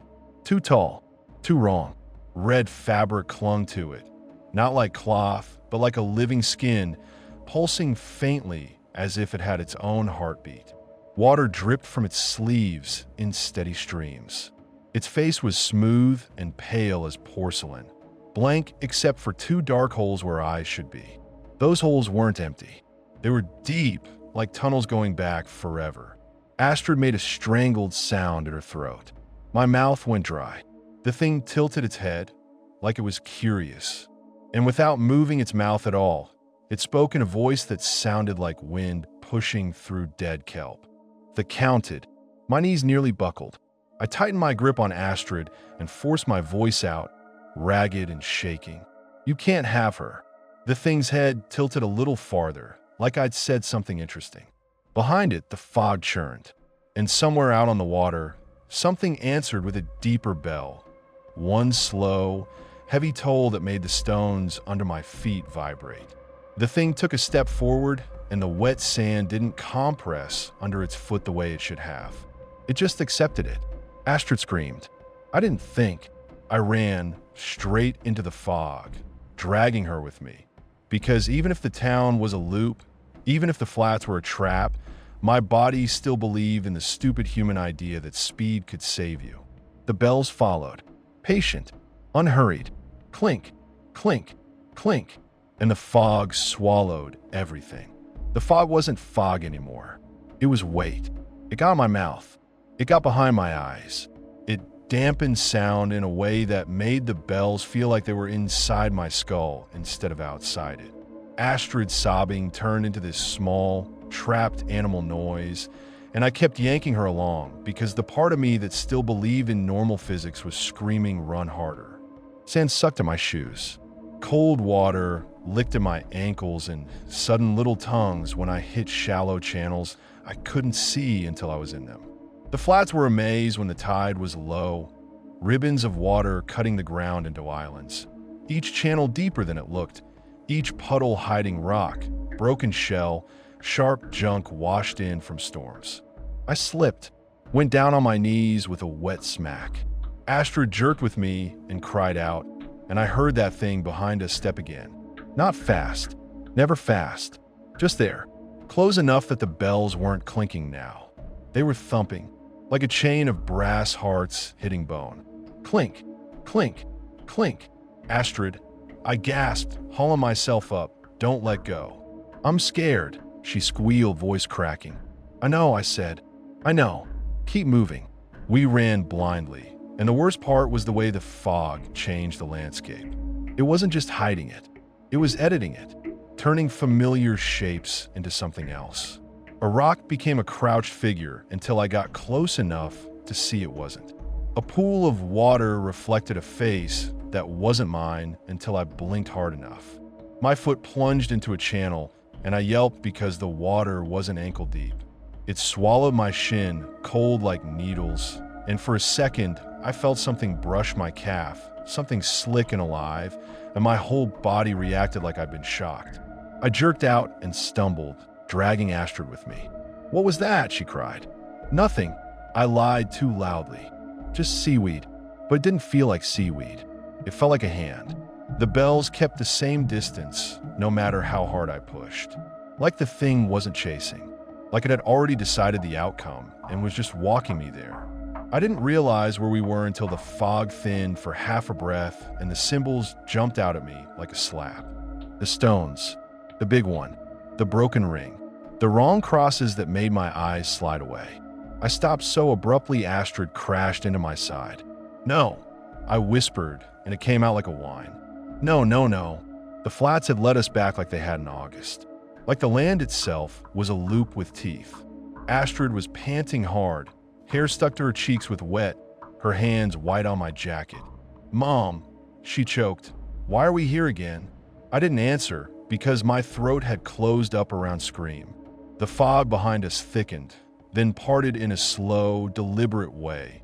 Too tall, too wrong. Red fabric clung to it, not like cloth, but like a living skin, pulsing faintly as if it had its own heartbeat. Water dripped from its sleeves in steady streams. Its face was smooth and pale as porcelain, blank except for two dark holes where eyes should be. Those holes weren't empty. They were deep, like tunnels going back forever. Astrid made a strangled sound at her throat. My mouth went dry. The thing tilted its head, like it was curious. And without moving its mouth at all, it spoke in a voice that sounded like wind pushing through dead kelp. The counted. My knees nearly buckled. I tightened my grip on Astrid and forced my voice out, ragged and shaking. "You can't have her." The thing's head tilted a little farther, like I'd said something interesting. Behind it, the fog churned. And somewhere out on the water, something answered with a deeper bell. One slow, heavy toll that made the stones under my feet vibrate. The thing took a step forward, and the wet sand didn't compress under its foot the way it should have. It just accepted it. Astrid screamed. I didn't think. I ran straight into the fog, dragging her with me. Because even if the town was a loop, even if the flats were a trap, my body still believed in the stupid human idea that speed could save you. The bells followed, patient, unhurried. Clink, clink, clink. And the fog swallowed everything. The fog wasn't fog anymore. It was weight. It got in my mouth. It got behind my eyes. It dampened sound in a way that made the bells feel like they were inside my skull instead of outside it. Astrid's sobbing turned into this small, trapped animal noise, and I kept yanking her along because the part of me that still believed in normal physics was screaming, "Run harder." Sand sucked at my shoes. Cold water licked at my ankles and sudden little tongues when I hit shallow channels I couldn't see until I was in them. The flats were a maze when the tide was low, ribbons of water cutting the ground into islands, each channel deeper than it looked, each puddle hiding rock, broken shell, sharp junk washed in from storms. I slipped, went down on my knees with a wet smack. Astrid jerked with me and cried out, and I heard that thing behind us step again. Not fast, never fast, just there, close enough that the bells weren't clinking now. They were thumping, like a chain of brass hearts hitting bone. Clink, clink, clink. Astrid, I gasped, hauling myself up. Don't let go. I'm scared, she squealed, voice cracking. I know, I said. I know. Keep moving. We ran blindly, and the worst part was the way the fog changed the landscape. It wasn't just hiding it. It was editing it. turning familiar shapes into something else. A rock became a crouched figure until I got close enough to see it wasn't. A pool of water reflected a face that wasn't mine until I blinked hard enough. My foot plunged into a channel, and I yelped because the water wasn't ankle deep. It swallowed my shin, cold like needles, and for a second, I felt something brush my calf, something slick and alive, and my whole body reacted like I'd been shocked. I jerked out and stumbled, dragging Astrid with me. "What was that?" she cried. "Nothing." I lied too loudly. "Just seaweed." But it didn't feel like seaweed. It felt like a hand. The bells kept the same distance, no matter how hard I pushed. Like the thing wasn't chasing. Like it had already decided the outcome and was just walking me there. I didn't realize where we were until the fog thinned for half a breath and the symbols jumped out at me like a slap. The stones, the big one, the broken ring, the wrong crosses that made my eyes slide away. I stopped so abruptly Astrid crashed into my side. "No," I whispered, and it came out like a whine. No. The flats had led us back like they had in August. Like the land itself was a loop with teeth. Astrid was panting hard, hair stuck to her cheeks with wet, her hands white on my jacket. "Mom," she choked. "Why are we here again?" I didn't answer because my throat had closed up around scream. The fog behind us thickened, then parted in a slow, deliberate way,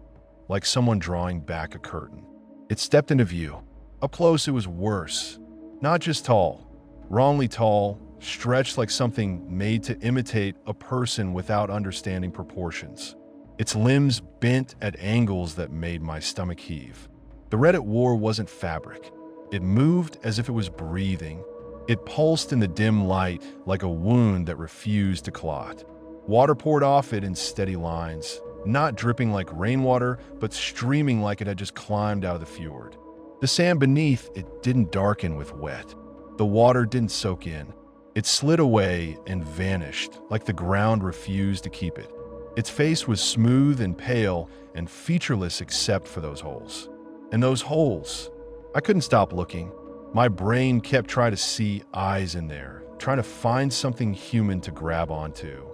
like someone drawing back a curtain. It stepped into view. Up close, it was worse. Not just tall, wrongly tall, stretched like something made to imitate a person without understanding proportions. Its limbs bent at angles that made my stomach heave. The red it wore wasn't fabric. It moved as if it was breathing. It pulsed in the dim light like a wound that refused to clot. Water poured off it in steady lines, not dripping like rainwater, but streaming like it had just climbed out of the fjord. The sand beneath it didn't darken with wet. The water didn't soak in. It slid away and vanished like the ground refused to keep it. Its face was smooth and pale and featureless except for those holes. And those holes, I couldn't stop looking. My brain kept trying to see eyes in there, trying to find something human to grab onto.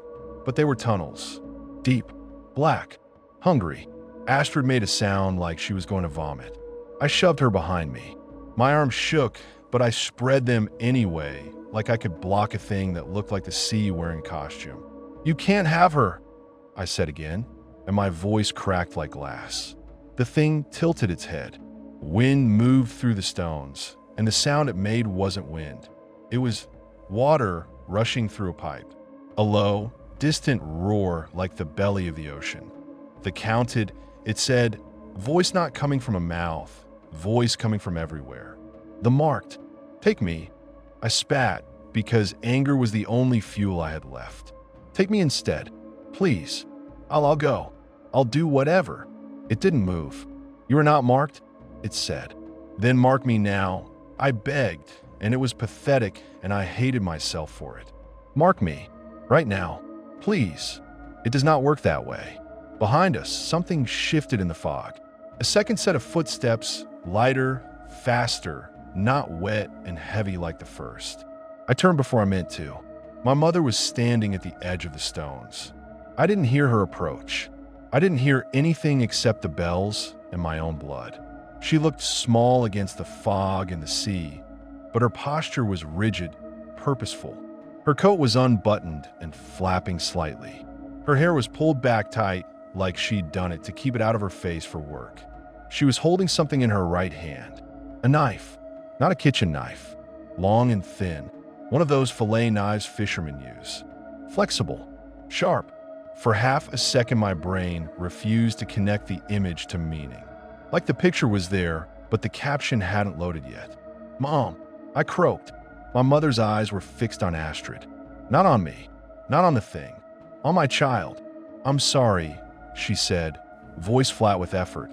But they were tunnels. Deep, black, hungry. Astrid made a sound like she was going to vomit. I shoved her behind me. My arms shook, but I spread them anyway, like I could block a thing that looked like the sea wearing costume. "You can't have her," I said again, and my voice cracked like glass. The thing tilted its head. Wind moved through the stones, and the sound it made wasn't wind. It was water rushing through a pipe. A low, distant roar like the belly of the ocean. The counted, it said, voice not coming from a mouth, voice coming from everywhere. The marked, "Take me." I spat because anger was the only fuel I had left. "Take me instead. Please. I'll go. I'll do whatever." It didn't move. "You are not marked," it said. "Then mark me now." I begged, and it was pathetic, and I hated myself for it. "Mark me. Right now. Please." It does not work that way. Behind us, something shifted in the fog. A second set of footsteps, lighter, faster, not wet and heavy like the first. I turned before I meant to. My mother was standing at the edge of the stones. I didn't hear her approach. I didn't hear anything except the bells and my own blood. She looked small against the fog and the sea, but her posture was rigid, purposeful. Her coat was unbuttoned and flapping slightly. Her hair was pulled back tight, like she'd done it to keep it out of her face for work. She was holding something in her right hand. A knife. Not a kitchen knife. Long and thin. One of those fillet knives fishermen use. Flexible. Sharp. For half a second my brain refused to connect the image to meaning. Like the picture was there, but the caption hadn't loaded yet. "Mom," I croaked. My mother's eyes were fixed on Astrid. Not on me. Not on the thing. On my child. "I'm sorry," she said, voice flat with effort,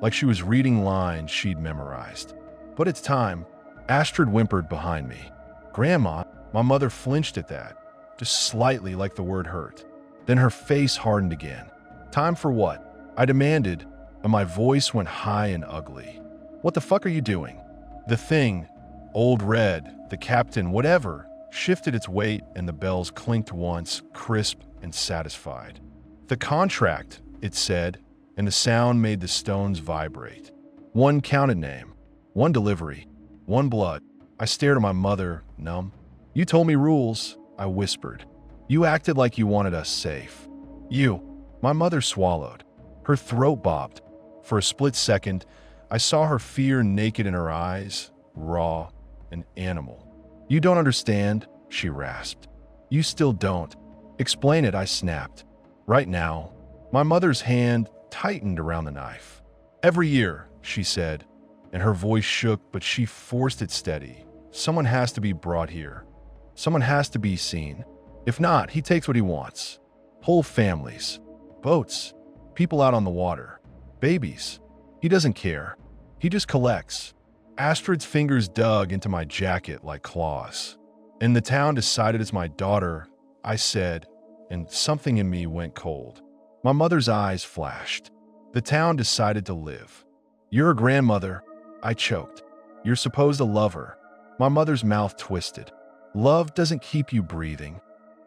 like she was reading lines she'd memorized. "But it's time." Astrid whimpered behind me. "Grandma," my mother flinched at that, just slightly like the word hurt. Then her face hardened again. "Time for what?" I demanded, and my voice went high and ugly. "What the fuck are you doing?" The thing, Old Red, the captain, whatever, shifted its weight, and the bells clinked once, crisp and satisfied. "The contract," it said, and the sound made the stones vibrate. One counted name, one delivery, one blood. I stared at my mother, numb. "You told me rules," I whispered. "You acted like you wanted us safe." "You." My mother swallowed. Her throat bobbed. For a split second, I saw her fear naked in her eyes, raw and animal. "You don't understand," she rasped. "You still don't." "Explain it," I snapped. "Right now." My mother's hand tightened around the knife. "Every year," she said, and her voice shook, but she forced it steady. "Someone has to be brought here. Someone has to be seen. If not, he takes what he wants. Whole families, boats, people out on the water, babies. He doesn't care. He just collects." Astrid's fingers dug into my jacket like claws. "And the town decided it's my daughter," I said, and something in me went cold. My mother's eyes flashed. "The town decided to live. You're a grandmother," I choked. "You're supposed to love her." My mother's mouth twisted. "Love doesn't keep you breathing."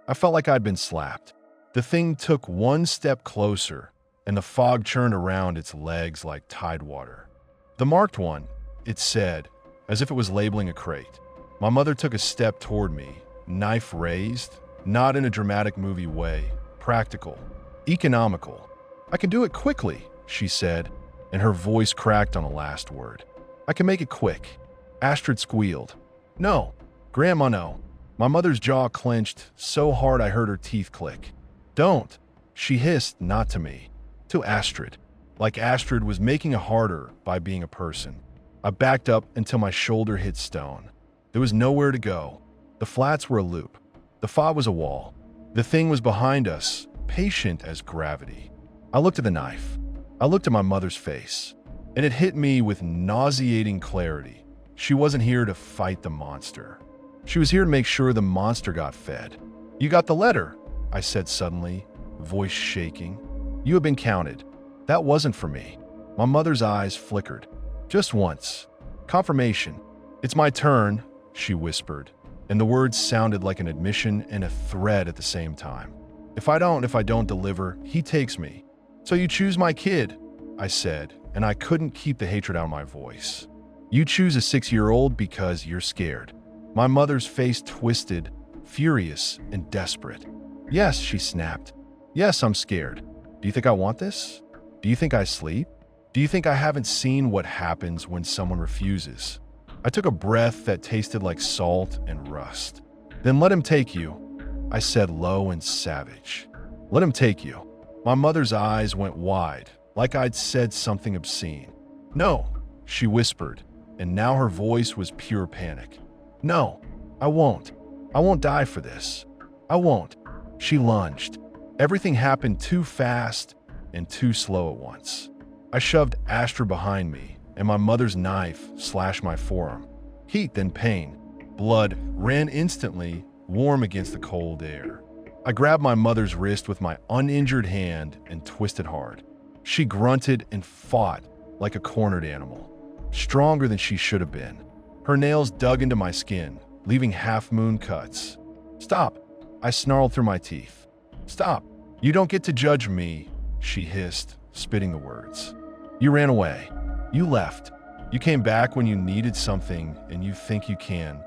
I felt like I'd been slapped. The thing took one step closer, and the fog churned around its legs like tidewater. "The marked one," it said, as if it was labeling a crate. My mother took a step toward me, knife raised, not in a dramatic movie way, practical, economical. "I can do it quickly," she said, and her voice cracked on the last word. "I can make it quick." Astrid squealed. "No, Grandma, no." My mother's jaw clenched so hard I heard her teeth click. "Don't," she hissed, not to me, to Astrid, like Astrid was making it harder by being a person. I backed up until my shoulder hit stone. There was nowhere to go. The flats were a loop. The fob was a wall. The thing was behind us, patient as gravity. I looked at the knife. I looked at my mother's face, and it hit me with nauseating clarity. She wasn't here to fight the monster. She was here to make sure the monster got fed. "You got the letter," I said suddenly, voice shaking. "You have been counted." That wasn't for me. My mother's eyes flickered. "Just once. Confirmation." "It's my turn," she whispered, and the words sounded like an admission and a threat at the same time. If I don't deliver, he takes me." "So you choose my kid," I said, and I couldn't keep the hatred out of my voice. "You choose a 6-year-old because you're scared." My mother's face twisted, furious and desperate. "Yes," she snapped. "Yes, I'm scared. Do you think I want this? Do you think I sleep? Do you think I haven't seen what happens when someone refuses?" I took a breath that tasted like salt and rust. "Then let him take you," I said low and savage. "Let him take you." My mother's eyes went wide, like I'd said something obscene. "No," she whispered, and now her voice was pure panic. "No, I won't. I won't die for this. I won't." She lunged. Everything happened too fast and too slow at once. I shoved Astrid behind me, and my mother's knife slashed my forearm. Heat, then pain. Blood ran instantly, warm against the cold air. I grabbed my mother's wrist with my uninjured hand and twisted hard. She grunted and fought like a cornered animal, stronger than she should have been. Her nails dug into my skin, leaving half-moon cuts. "Stop," I snarled through my teeth. "Stop. You don't get to judge me," she hissed, spitting the words. "You ran away. You left. You came back when you needed something, and you think you can."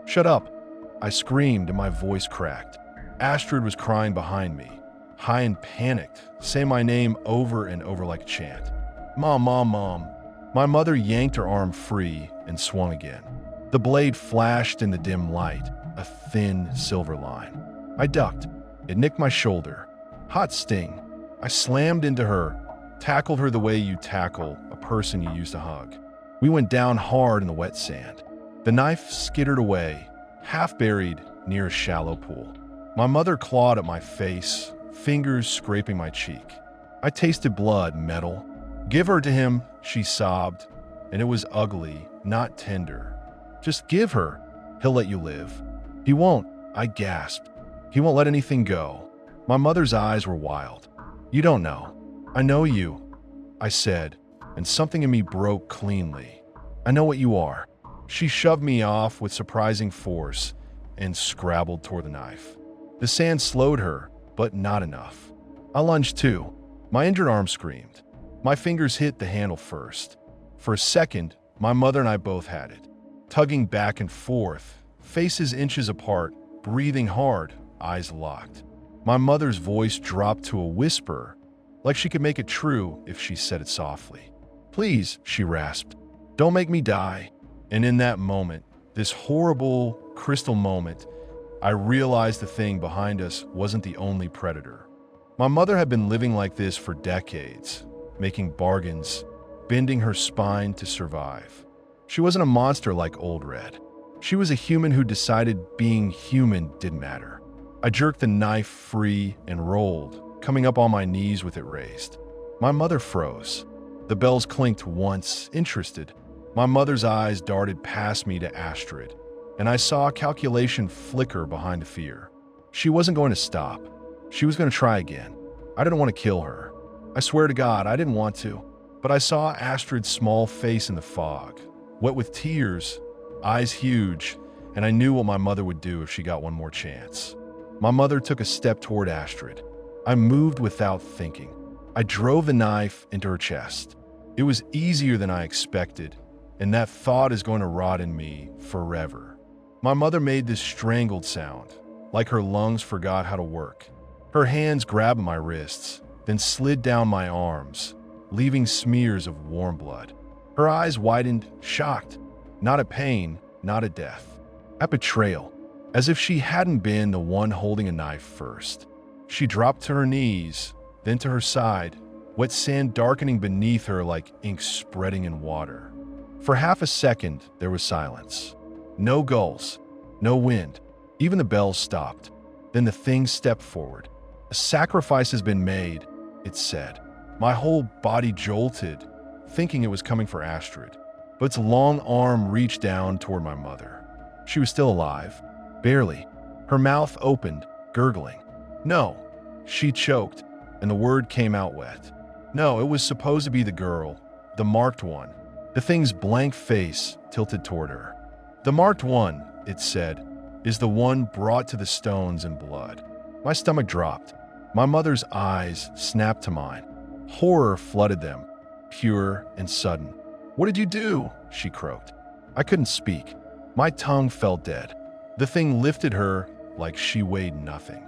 "Shut up," I screamed, and my voice cracked. Astrid was crying behind me, high and panicked, saying my name over and over like a chant. "Mom, Mom, Mom." My mother yanked her arm free and swung again. The blade flashed in the dim light, a thin silver line. I ducked. It nicked my shoulder. Hot sting. I slammed into her, tackled her the way you tackle a person you used to hug. We went down hard in the wet sand. The knife skittered away, half buried near a shallow pool. My mother clawed at my face, fingers scraping my cheek. I tasted blood, metal. "Give her to him," she sobbed, and it was ugly, not tender. "Just give her. He'll let you live." "He won't," I gasped. "He won't let anything go." My mother's eyes were wild. "You don't know." "I know you," I said, and something in me broke cleanly. "I know what you are." She shoved me off with surprising force, and scrabbled toward the knife. The sand slowed her, but not enough. I lunged too. My injured arm screamed. My fingers hit the handle first. For a second, my mother and I both had it, tugging back and forth, faces inches apart, breathing hard, eyes locked. My mother's voice dropped to a whisper, like she could make it true if she said it softly. "Please," she rasped, "don't make me die." And in that moment, this horrible, crystal moment, I realized the thing behind us wasn't the only predator. My mother had been living like this for decades, making bargains, bending her spine to survive. She wasn't a monster like Old Red. She was a human who decided being human didn't matter. I jerked the knife free and rolled, coming up on my knees with it raised. My mother froze. The bells clinked once, interested. My mother's eyes darted past me to Astrid, and I saw a calculation flicker behind the fear. She wasn't going to stop. She was going to try again. I didn't want to kill her. I swear to God, I didn't want to. But I saw Astrid's small face in the fog, wet with tears, eyes huge, and I knew what my mother would do if she got one more chance. My mother took a step toward Astrid. I moved without thinking. I drove the knife into her chest. It was easier than I expected, and that thought is going to rot in me forever. My mother made this strangled sound, like her lungs forgot how to work. Her hands grabbed my wrists, then slid down my arms, leaving smears of warm blood. Her eyes widened, shocked, not at pain, not at death, at betrayal, as if she hadn't been the one holding a knife first. She dropped to her knees, then to her side, wet sand darkening beneath her like ink spreading in water. For half a second, there was silence. No gulls, no wind. Even the bells stopped. Then the thing stepped forward. "A sacrifice has been made," it said. My whole body jolted, thinking it was coming for Astrid, but its long arm reached down toward my mother. She was still alive, barely. Her mouth opened, gurgling. "No," she choked, and the word came out wet. No, it was supposed to be the girl, the marked one. The thing's blank face tilted toward her. "The marked one," it said, "is the one brought to the stones in blood." My stomach dropped. My mother's eyes snapped to mine. Horror flooded them, pure and sudden. "What did you do?" she croaked. I couldn't speak. My tongue felt dead. The thing lifted her like she weighed nothing.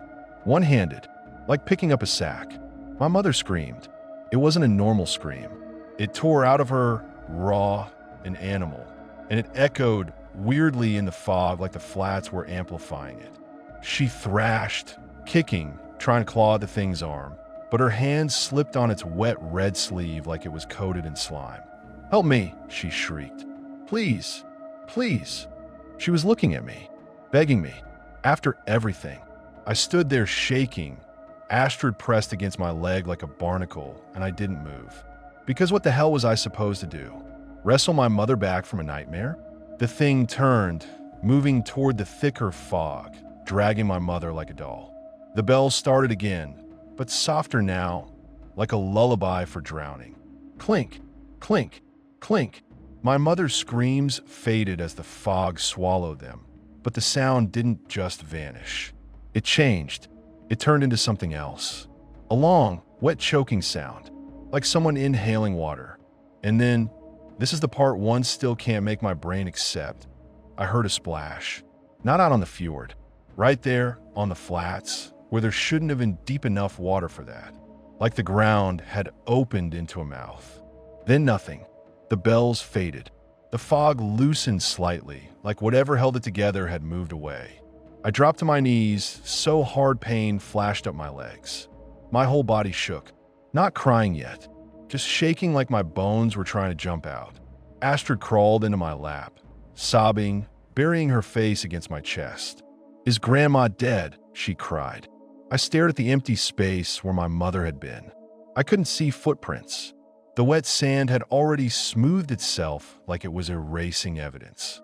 One-handed, like picking up a sack. My mother screamed. It wasn't a normal scream. It tore out of her, raw and animal, and it echoed weirdly in the fog like the flats were amplifying it. She thrashed, kicking, trying to claw at the thing's arm, but her hand slipped on its wet red sleeve like it was coated in slime. "Help me," she shrieked. "Please, please." She was looking at me, begging me. After everything, I stood there shaking. Astrid pressed against my leg like a barnacle, and I didn't move. Because what the hell was I supposed to do? Wrestle my mother back from a nightmare? The thing turned, moving toward the thicker fog, dragging my mother like a doll. The bells started again, but softer now, like a lullaby for drowning. Clink, clink, clink. My mother's screams faded as the fog swallowed them, but the sound didn't just vanish. It changed. It turned into something else. A long, wet choking sound, like someone inhaling water. And then, this is the part one still can't make my brain accept, I heard a splash. Not out on the fjord. Right there, on the flats, where there shouldn't have been deep enough water for that. Like the ground had opened into a mouth. Then nothing. The bells faded. The fog loosened slightly, like whatever held it together had moved away. I dropped to my knees, so hard pain flashed up my legs. My whole body shook. Not crying yet, just shaking like my bones were trying to jump out. Astrid crawled into my lap, sobbing, burying her face against my chest. "Is Grandma dead?" she cried. I stared at the empty space where my mother had been. I couldn't see footprints. The wet sand had already smoothed itself like it was erasing evidence.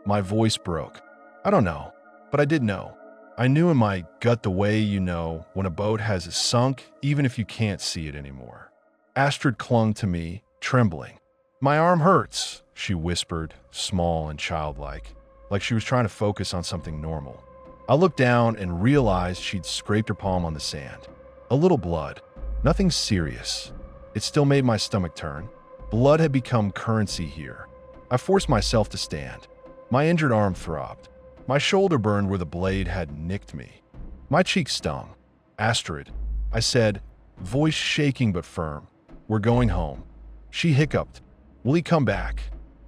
My voice broke. I don't know, but I did know. I knew in my gut the way you know when a boat has sunk even if you can't see it anymore. Astrid clung to me, trembling. "My arm hurts," she whispered, small and childlike. like she was trying to focus on something normal. I looked down and realized she'd scraped her palm on the sand. A little blood. Nothing serious. It still made my stomach turn. Blood had become currency here. I forced myself to stand. My injured arm throbbed. My shoulder burned where the blade had nicked me. My cheek stung. Astrid, I said, voice shaking but firm. We're going home. She hiccuped. Will he come back?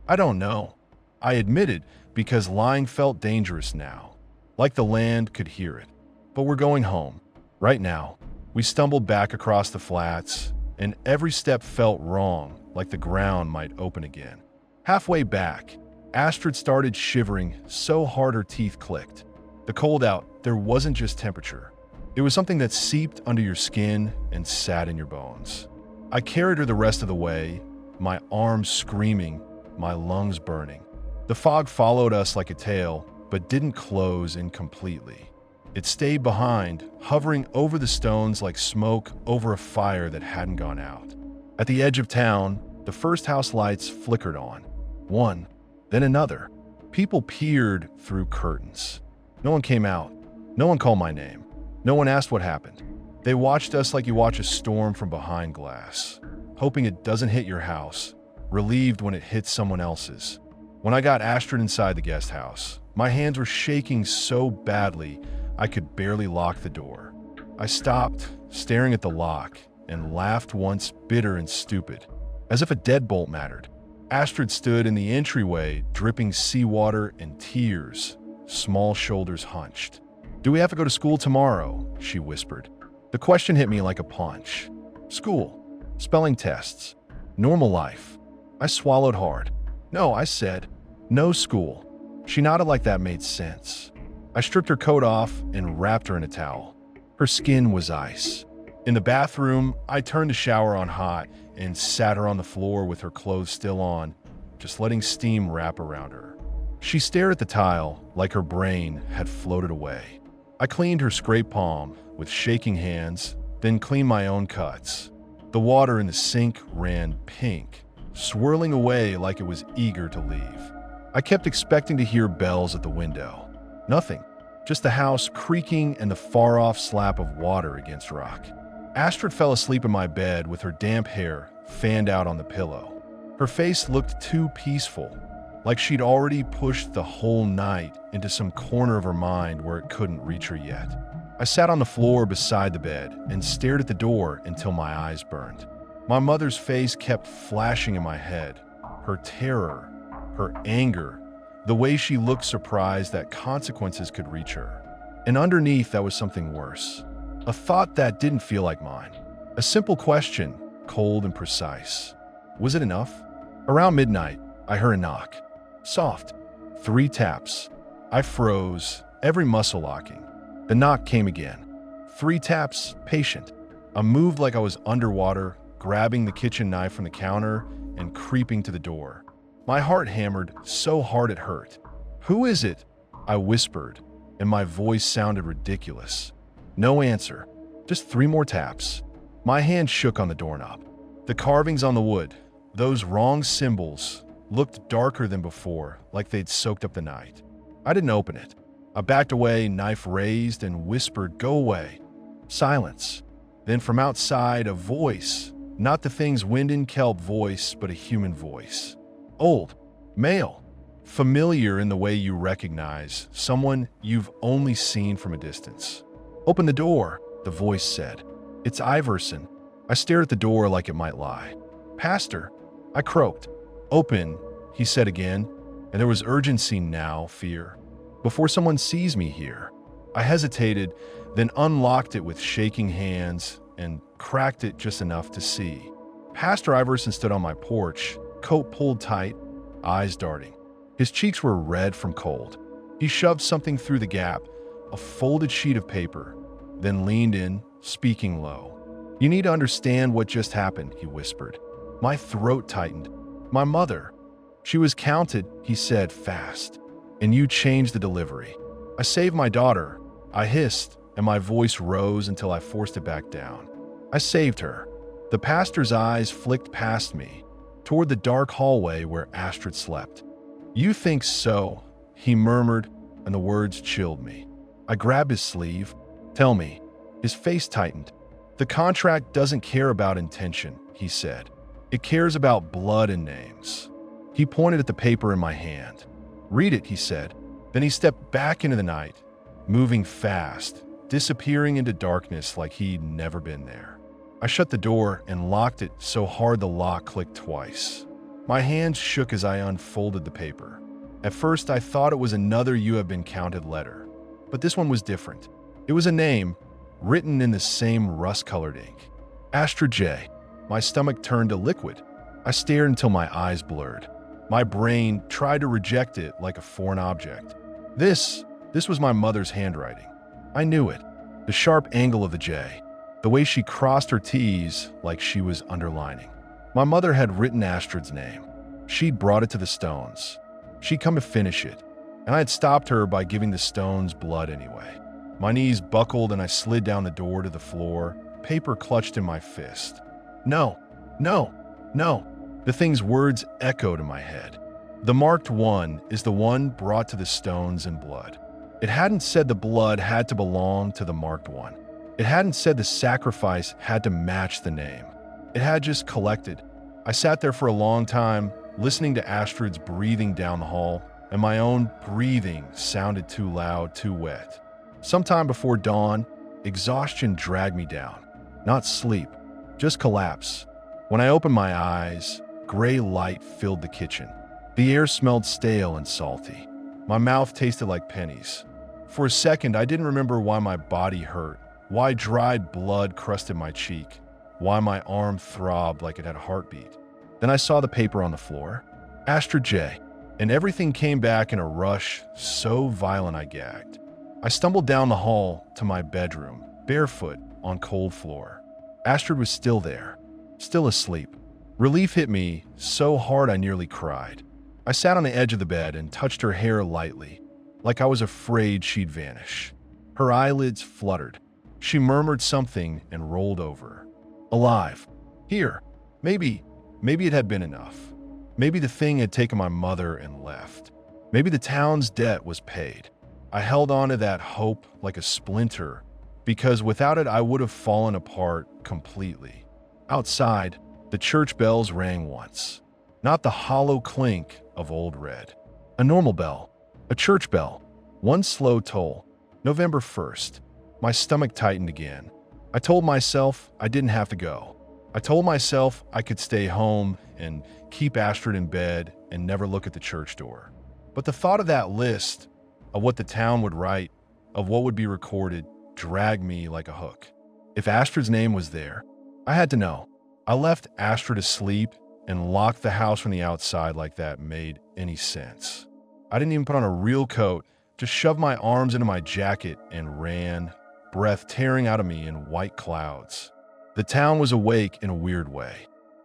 I don't know. I admitted because lying felt dangerous now. Like the land could hear it. But we're going home. Right now. We stumbled back across the flats, and every step felt wrong, like the ground might open again. Halfway back, Astrid started shivering so hard her teeth clicked. The cold out, there wasn't just temperature. It was something that seeped under your skin and sat in your bones. I carried her the rest of the way, my arms screaming, my lungs burning. The fog followed us like a tail, but didn't close in completely. It stayed behind, hovering over the stones like smoke over a fire that hadn't gone out. At the edge of town, the first house lights flickered on. One, then another. People peered through curtains. No one came out. No one called my name. No one asked what happened. They watched us like you watch a storm from behind glass, hoping it doesn't hit your house, relieved when it hits someone else's. When I got Astrid inside the guest house, my hands were shaking so badly I could barely lock the door. I stopped, staring at the lock, and laughed once, bitter and stupid, as if a deadbolt mattered. Astrid stood in the entryway, dripping seawater and tears, small shoulders hunched. Do we have to go to school tomorrow? She whispered. The question hit me like a punch. School, spelling tests, normal life. I swallowed hard. No, I said, no school. She nodded like that made sense. I stripped her coat off and wrapped her in a towel. Her skin was ice. In the bathroom, I turned the shower on hot and sat her on the floor with her clothes still on, just letting steam wrap around her. She stared at the tile like her brain had floated away. I cleaned her scraped palm with shaking hands, then cleaned my own cuts. The water in the sink ran pink, swirling away like it was eager to leave. I kept expecting to hear bells at the window. Nothing, just the house creaking and the far-off slap of water against rock. Astrid fell asleep in my bed with her damp hair fanned out on the pillow. Her face looked too peaceful, like she'd already pushed the whole night into some corner of her mind where it couldn't reach her yet. I sat on the floor beside the bed and stared at the door until my eyes burned. My mother's face kept flashing in my head, her terror, her anger, the way she looked surprised that consequences could reach her. And underneath that was something worse. A thought that didn't feel like mine. A simple question, cold and precise. Was it enough? Around midnight, I heard a knock. Soft. 3 taps. I froze, every muscle locking. The knock came again. 3 taps, patient. I moved like I was underwater, grabbing the kitchen knife from the counter and creeping to the door. My heart hammered so hard it hurt. Who is it? I whispered, and my voice sounded ridiculous. No answer. Just 3 more taps. My hand shook on the doorknob. The carvings on the wood, those wrong symbols, looked darker than before, like they'd soaked up the night. I didn't open it. I backed away, knife raised, and whispered, "Go away." Silence. Then from outside, a voice. Not the thing's Wyndon Kelp voice, but a human voice. Old. Male. Familiar in the way you recognize someone you've only seen from a distance. "Open the door," the voice said. "It's Iverson." I stared at the door like it might lie. "Pastor," I croaked. "Open," he said again, and there was urgency now, fear. "Before someone sees me here." I hesitated, then unlocked it with shaking hands and cracked it just enough to see. Pastor Iverson stood on my porch, coat pulled tight, eyes darting. His cheeks were red from cold. He shoved something through the gap, a folded sheet of paper, then leaned in, speaking low. "You need to understand what just happened," he whispered. My throat tightened. "My mother. She was counted," he said fast. "And you changed the delivery." "I saved my daughter," I hissed, and my voice rose until I forced it back down. "I saved her." The pastor's eyes flicked past me, toward the dark hallway where Astrid slept. "You think so," he murmured, and the words chilled me. I grabbed his sleeve. Tell me. His face tightened. The contract doesn't care about intention, he said. It cares about blood and names. He pointed at the paper in my hand. Read it, he said. Then he stepped back into the night, moving fast, disappearing into darkness like he'd never been there. I shut the door and locked it so hard the lock clicked twice. My hands shook as I unfolded the paper. At first, I thought it was another "you have been counted" letter. But this one was different. It was a name, written in the same rust-colored ink. Astrid J. My stomach turned to liquid. I stared until my eyes blurred. My brain tried to reject it like a foreign object. This was my mother's handwriting. I knew it. The sharp angle of the J. The way she crossed her T's like she was underlining. My mother had written Astrid's name. She'd brought it to the stones. She'd come to finish it, and I had stopped her by giving the stones blood anyway. My knees buckled and I slid down the door to the floor, paper clutched in my fist. No, no, no. The thing's words echoed in my head. The marked one is the one brought to the stones in blood. It hadn't said the blood had to belong to the marked one. It hadn't said the sacrifice had to match the name. It had just collected. I sat there for a long time, listening to Astrid's breathing down the hall, and my own breathing sounded too loud, too wet. Sometime before dawn, exhaustion dragged me down. Not sleep, just collapse. When I opened my eyes, gray light filled the kitchen. The air smelled stale and salty. My mouth tasted like pennies. For a second, I didn't remember why my body hurt, why dried blood crusted my cheek, why my arm throbbed like it had a heartbeat. Then I saw the paper on the floor. Astrid J. And everything came back in a rush so violent I gagged. I stumbled down the hall to my bedroom, barefoot on cold floor. Astrid was still there, still asleep. Relief hit me so hard I nearly cried. I sat on the edge of the bed and touched her hair lightly, like I was afraid she'd vanish. Her eyelids fluttered. She murmured something and rolled over. Alive. Here. Maybe it had been enough. Maybe the thing had taken my mother and left. Maybe the town's debt was paid. I held on to that hope like a splinter, because without it I would have fallen apart completely. Outside, the church bells rang once. Not the hollow clink of Old Red. A normal bell. A church bell. One slow toll. November 1st. My stomach tightened again. I told myself I didn't have to go. I told myself I could stay home and keep Astrid in bed and never look at the church door. But the thought of that list, of what the town would write, of what would be recorded, dragged me like a hook. If Astrid's name was there, I had to know. I left Astrid asleep and locked the house from the outside like that made any sense. I didn't even put on a real coat, just shoved my arms into my jacket and ran, breath tearing out of me in white clouds. The town was awake in a weird way.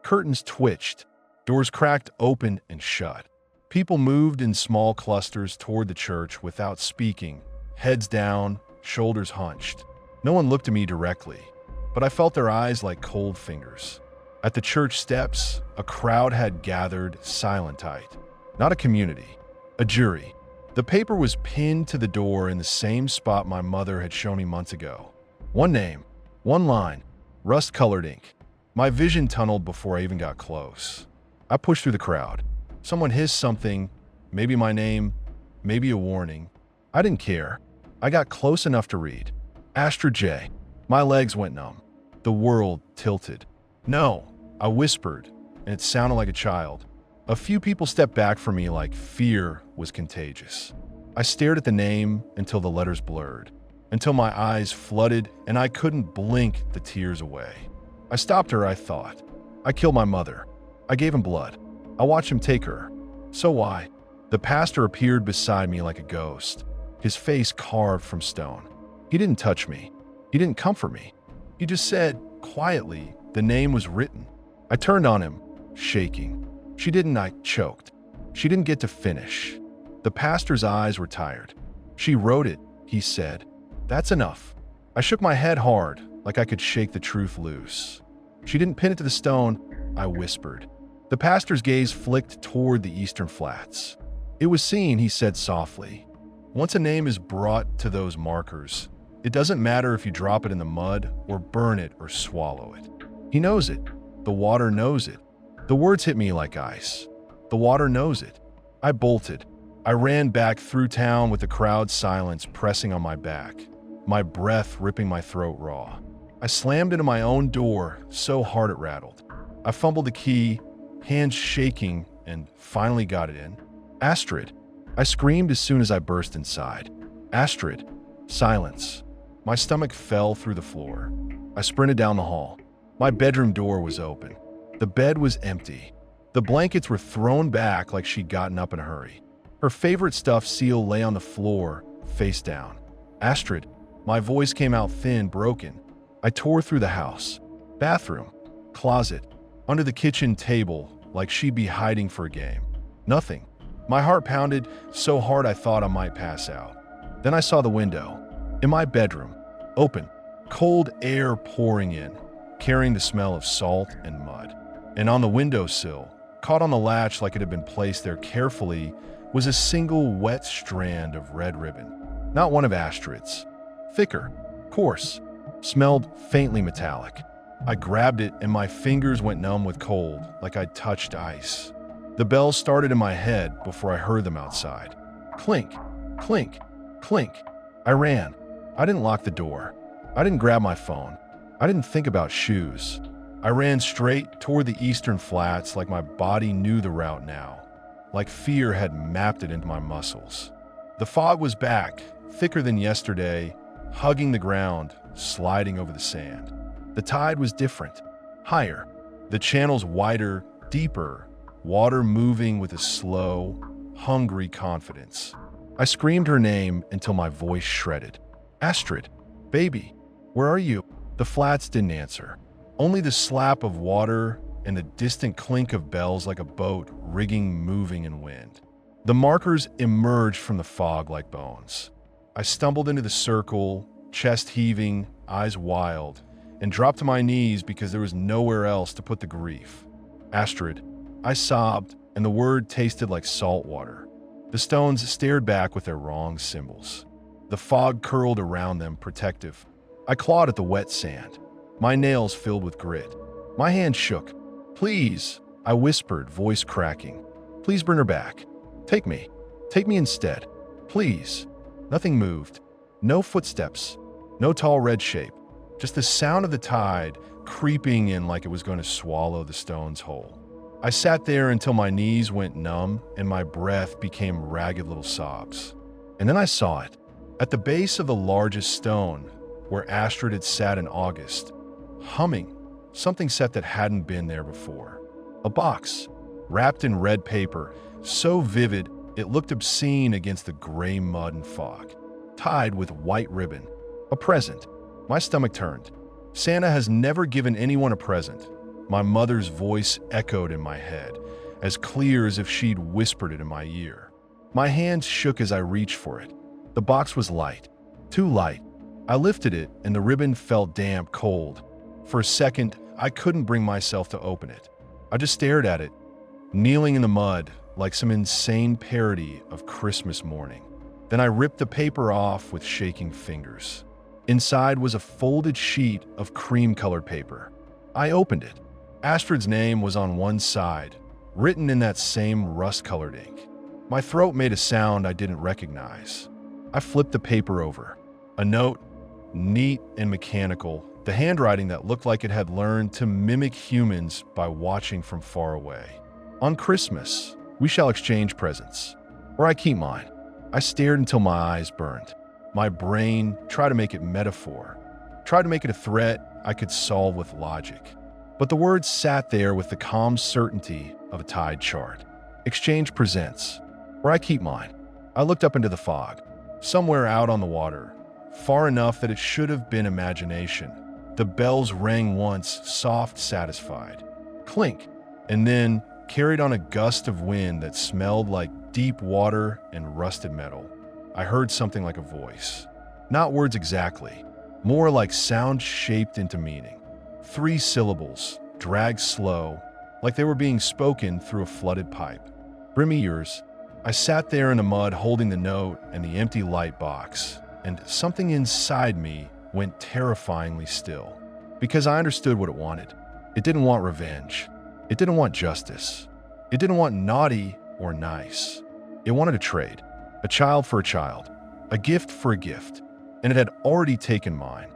Curtains twitched, doors cracked open and shut. People moved in small clusters toward the church without speaking, heads down, shoulders hunched. No one looked at me directly, but I felt their eyes like cold fingers. At the church steps, a crowd had gathered silent-eyed. Not a community, a jury. The paper was pinned to the door in the same spot my mother had shown me months ago. One name, one line, rust-colored ink. My vision tunneled before I even got close. I pushed through the crowd. Someone hissed something, maybe my name, maybe a warning. I didn't care. I got close enough to read. Astrid J. My legs went numb. The world tilted. No, I whispered, and it sounded like a child. A few people stepped back from me like fear was contagious. I stared at the name until the letters blurred, until my eyes flooded and I couldn't blink the tears away. I stopped her, I thought. I killed my mother. I gave him blood. I watched him take her. So why? The pastor appeared beside me like a ghost, his face carved from stone. He didn't touch me. He didn't comfort me. He just said, quietly, the name was written. I turned on him, shaking. She didn't, I choked. She didn't get to finish. The pastor's eyes were tired. She wrote it, he said. That's enough. I shook my head hard, like I could shake the truth loose. She didn't pin it to the stone, I whispered. The pastor's gaze flicked toward the eastern flats. It was seen, he said softly. Once a name is brought to those markers, it doesn't matter if you drop it in the mud or burn it or swallow it. He knows it. The water knows it. The words hit me like ice. The water knows it. I bolted. I ran back through town with the crowd's silence pressing on my back, my breath ripping my throat raw. I slammed into my own door so hard it rattled. I fumbled the key, hands shaking, and finally got it in. Astrid! I screamed as soon as I burst inside. Astrid! Silence. My stomach fell through the floor. I sprinted down the hall. My bedroom door was open. The bed was empty. The blankets were thrown back like she'd gotten up in a hurry. Her favorite stuffed seal lay on the floor, face down. Astrid! My voice came out thin, broken. I tore through the house. Bathroom. Closet. Under the kitchen table, like she'd be hiding for a game. Nothing. My heart pounded so hard I thought I might pass out. Then I saw the window. In my bedroom. Open. Cold air pouring in, carrying the smell of salt and mud. And on the windowsill, caught on the latch like it had been placed there carefully, was a single wet strand of red ribbon. Not one of Astrid's. Thicker. Coarse. Smelled faintly metallic. I grabbed it and my fingers went numb with cold, like I'd touched ice. The bells started in my head before I heard them outside. Clink, clink, clink. I ran. I didn't lock the door. I didn't grab my phone. I didn't think about shoes. I ran straight toward the eastern flats like my body knew the route now, like fear had mapped it into my muscles. The fog was back, thicker than yesterday, hugging the ground, sliding over the sand. The tide was different, higher, the channels wider, deeper, water moving with a slow, hungry confidence. I screamed her name until my voice shredded. Astrid, baby, where are you? The flats didn't answer. Only the slap of water and the distant clink of bells like a boat rigging moving in wind. The markers emerged from the fog like bones. I stumbled into the circle, chest heaving, eyes wild, and dropped to my knees because there was nowhere else to put the grief. Astrid, I sobbed, and the word tasted like salt water. The stones stared back with their wrong symbols. The fog curled around them, protective. I clawed at the wet sand, my nails filled with grit. My hand shook. Please, I whispered, voice cracking. Please bring her back. Take me. Take me instead. Please. Nothing moved. No footsteps. No tall red shape. Just the sound of the tide creeping in like it was going to swallow the stones whole. I sat there until my knees went numb and my breath became ragged little sobs. And then I saw it. At the base of the largest stone, where Astrid had sat in August, humming, something set that hadn't been there before. A box, wrapped in red paper, so vivid it looked obscene against the gray mud and fog. Tied with white ribbon. A present. My stomach turned. Santa has never given anyone a present. My mother's voice echoed in my head, as clear as if she'd whispered it in my ear. My hands shook as I reached for it. The box was light. Too light. I lifted it, and the ribbon felt damp, cold. For a second, I couldn't bring myself to open it. I just stared at it, kneeling in the mud like some insane parody of Christmas morning. Then I ripped the paper off with shaking fingers. Inside was a folded sheet of cream-colored paper. I opened it. Astrid's name was on one side, written in that same rust-colored ink. My throat made a sound I didn't recognize. I flipped the paper over. A note, neat and mechanical, the handwriting that looked like it had learned to mimic humans by watching from far away. On Christmas, we shall exchange presents, or I keep mine. I stared until my eyes burned. My brain tried to make it metaphor, tried to make it a threat I could solve with logic. But the words sat there with the calm certainty of a tide chart. Exchange presents, or I keep mine. I looked up into the fog. Somewhere out on the water, far enough that it should have been imagination, the bells rang once, soft, satisfied. Clink, and then, carried on a gust of wind that smelled like deep water and rusted metal, I heard something like a voice. Not words exactly, more like sound shaped into meaning. 3 syllables, dragged slow, like they were being spoken through a flooded pipe. Bring me yours. I sat there in the mud holding the note and the empty light box, and something inside me went terrifyingly still. Because I understood what it wanted. It didn't want revenge. It didn't want justice. It didn't want naughty or nice. It wanted a trade. A child for a child. A gift for a gift. And it had already taken mine.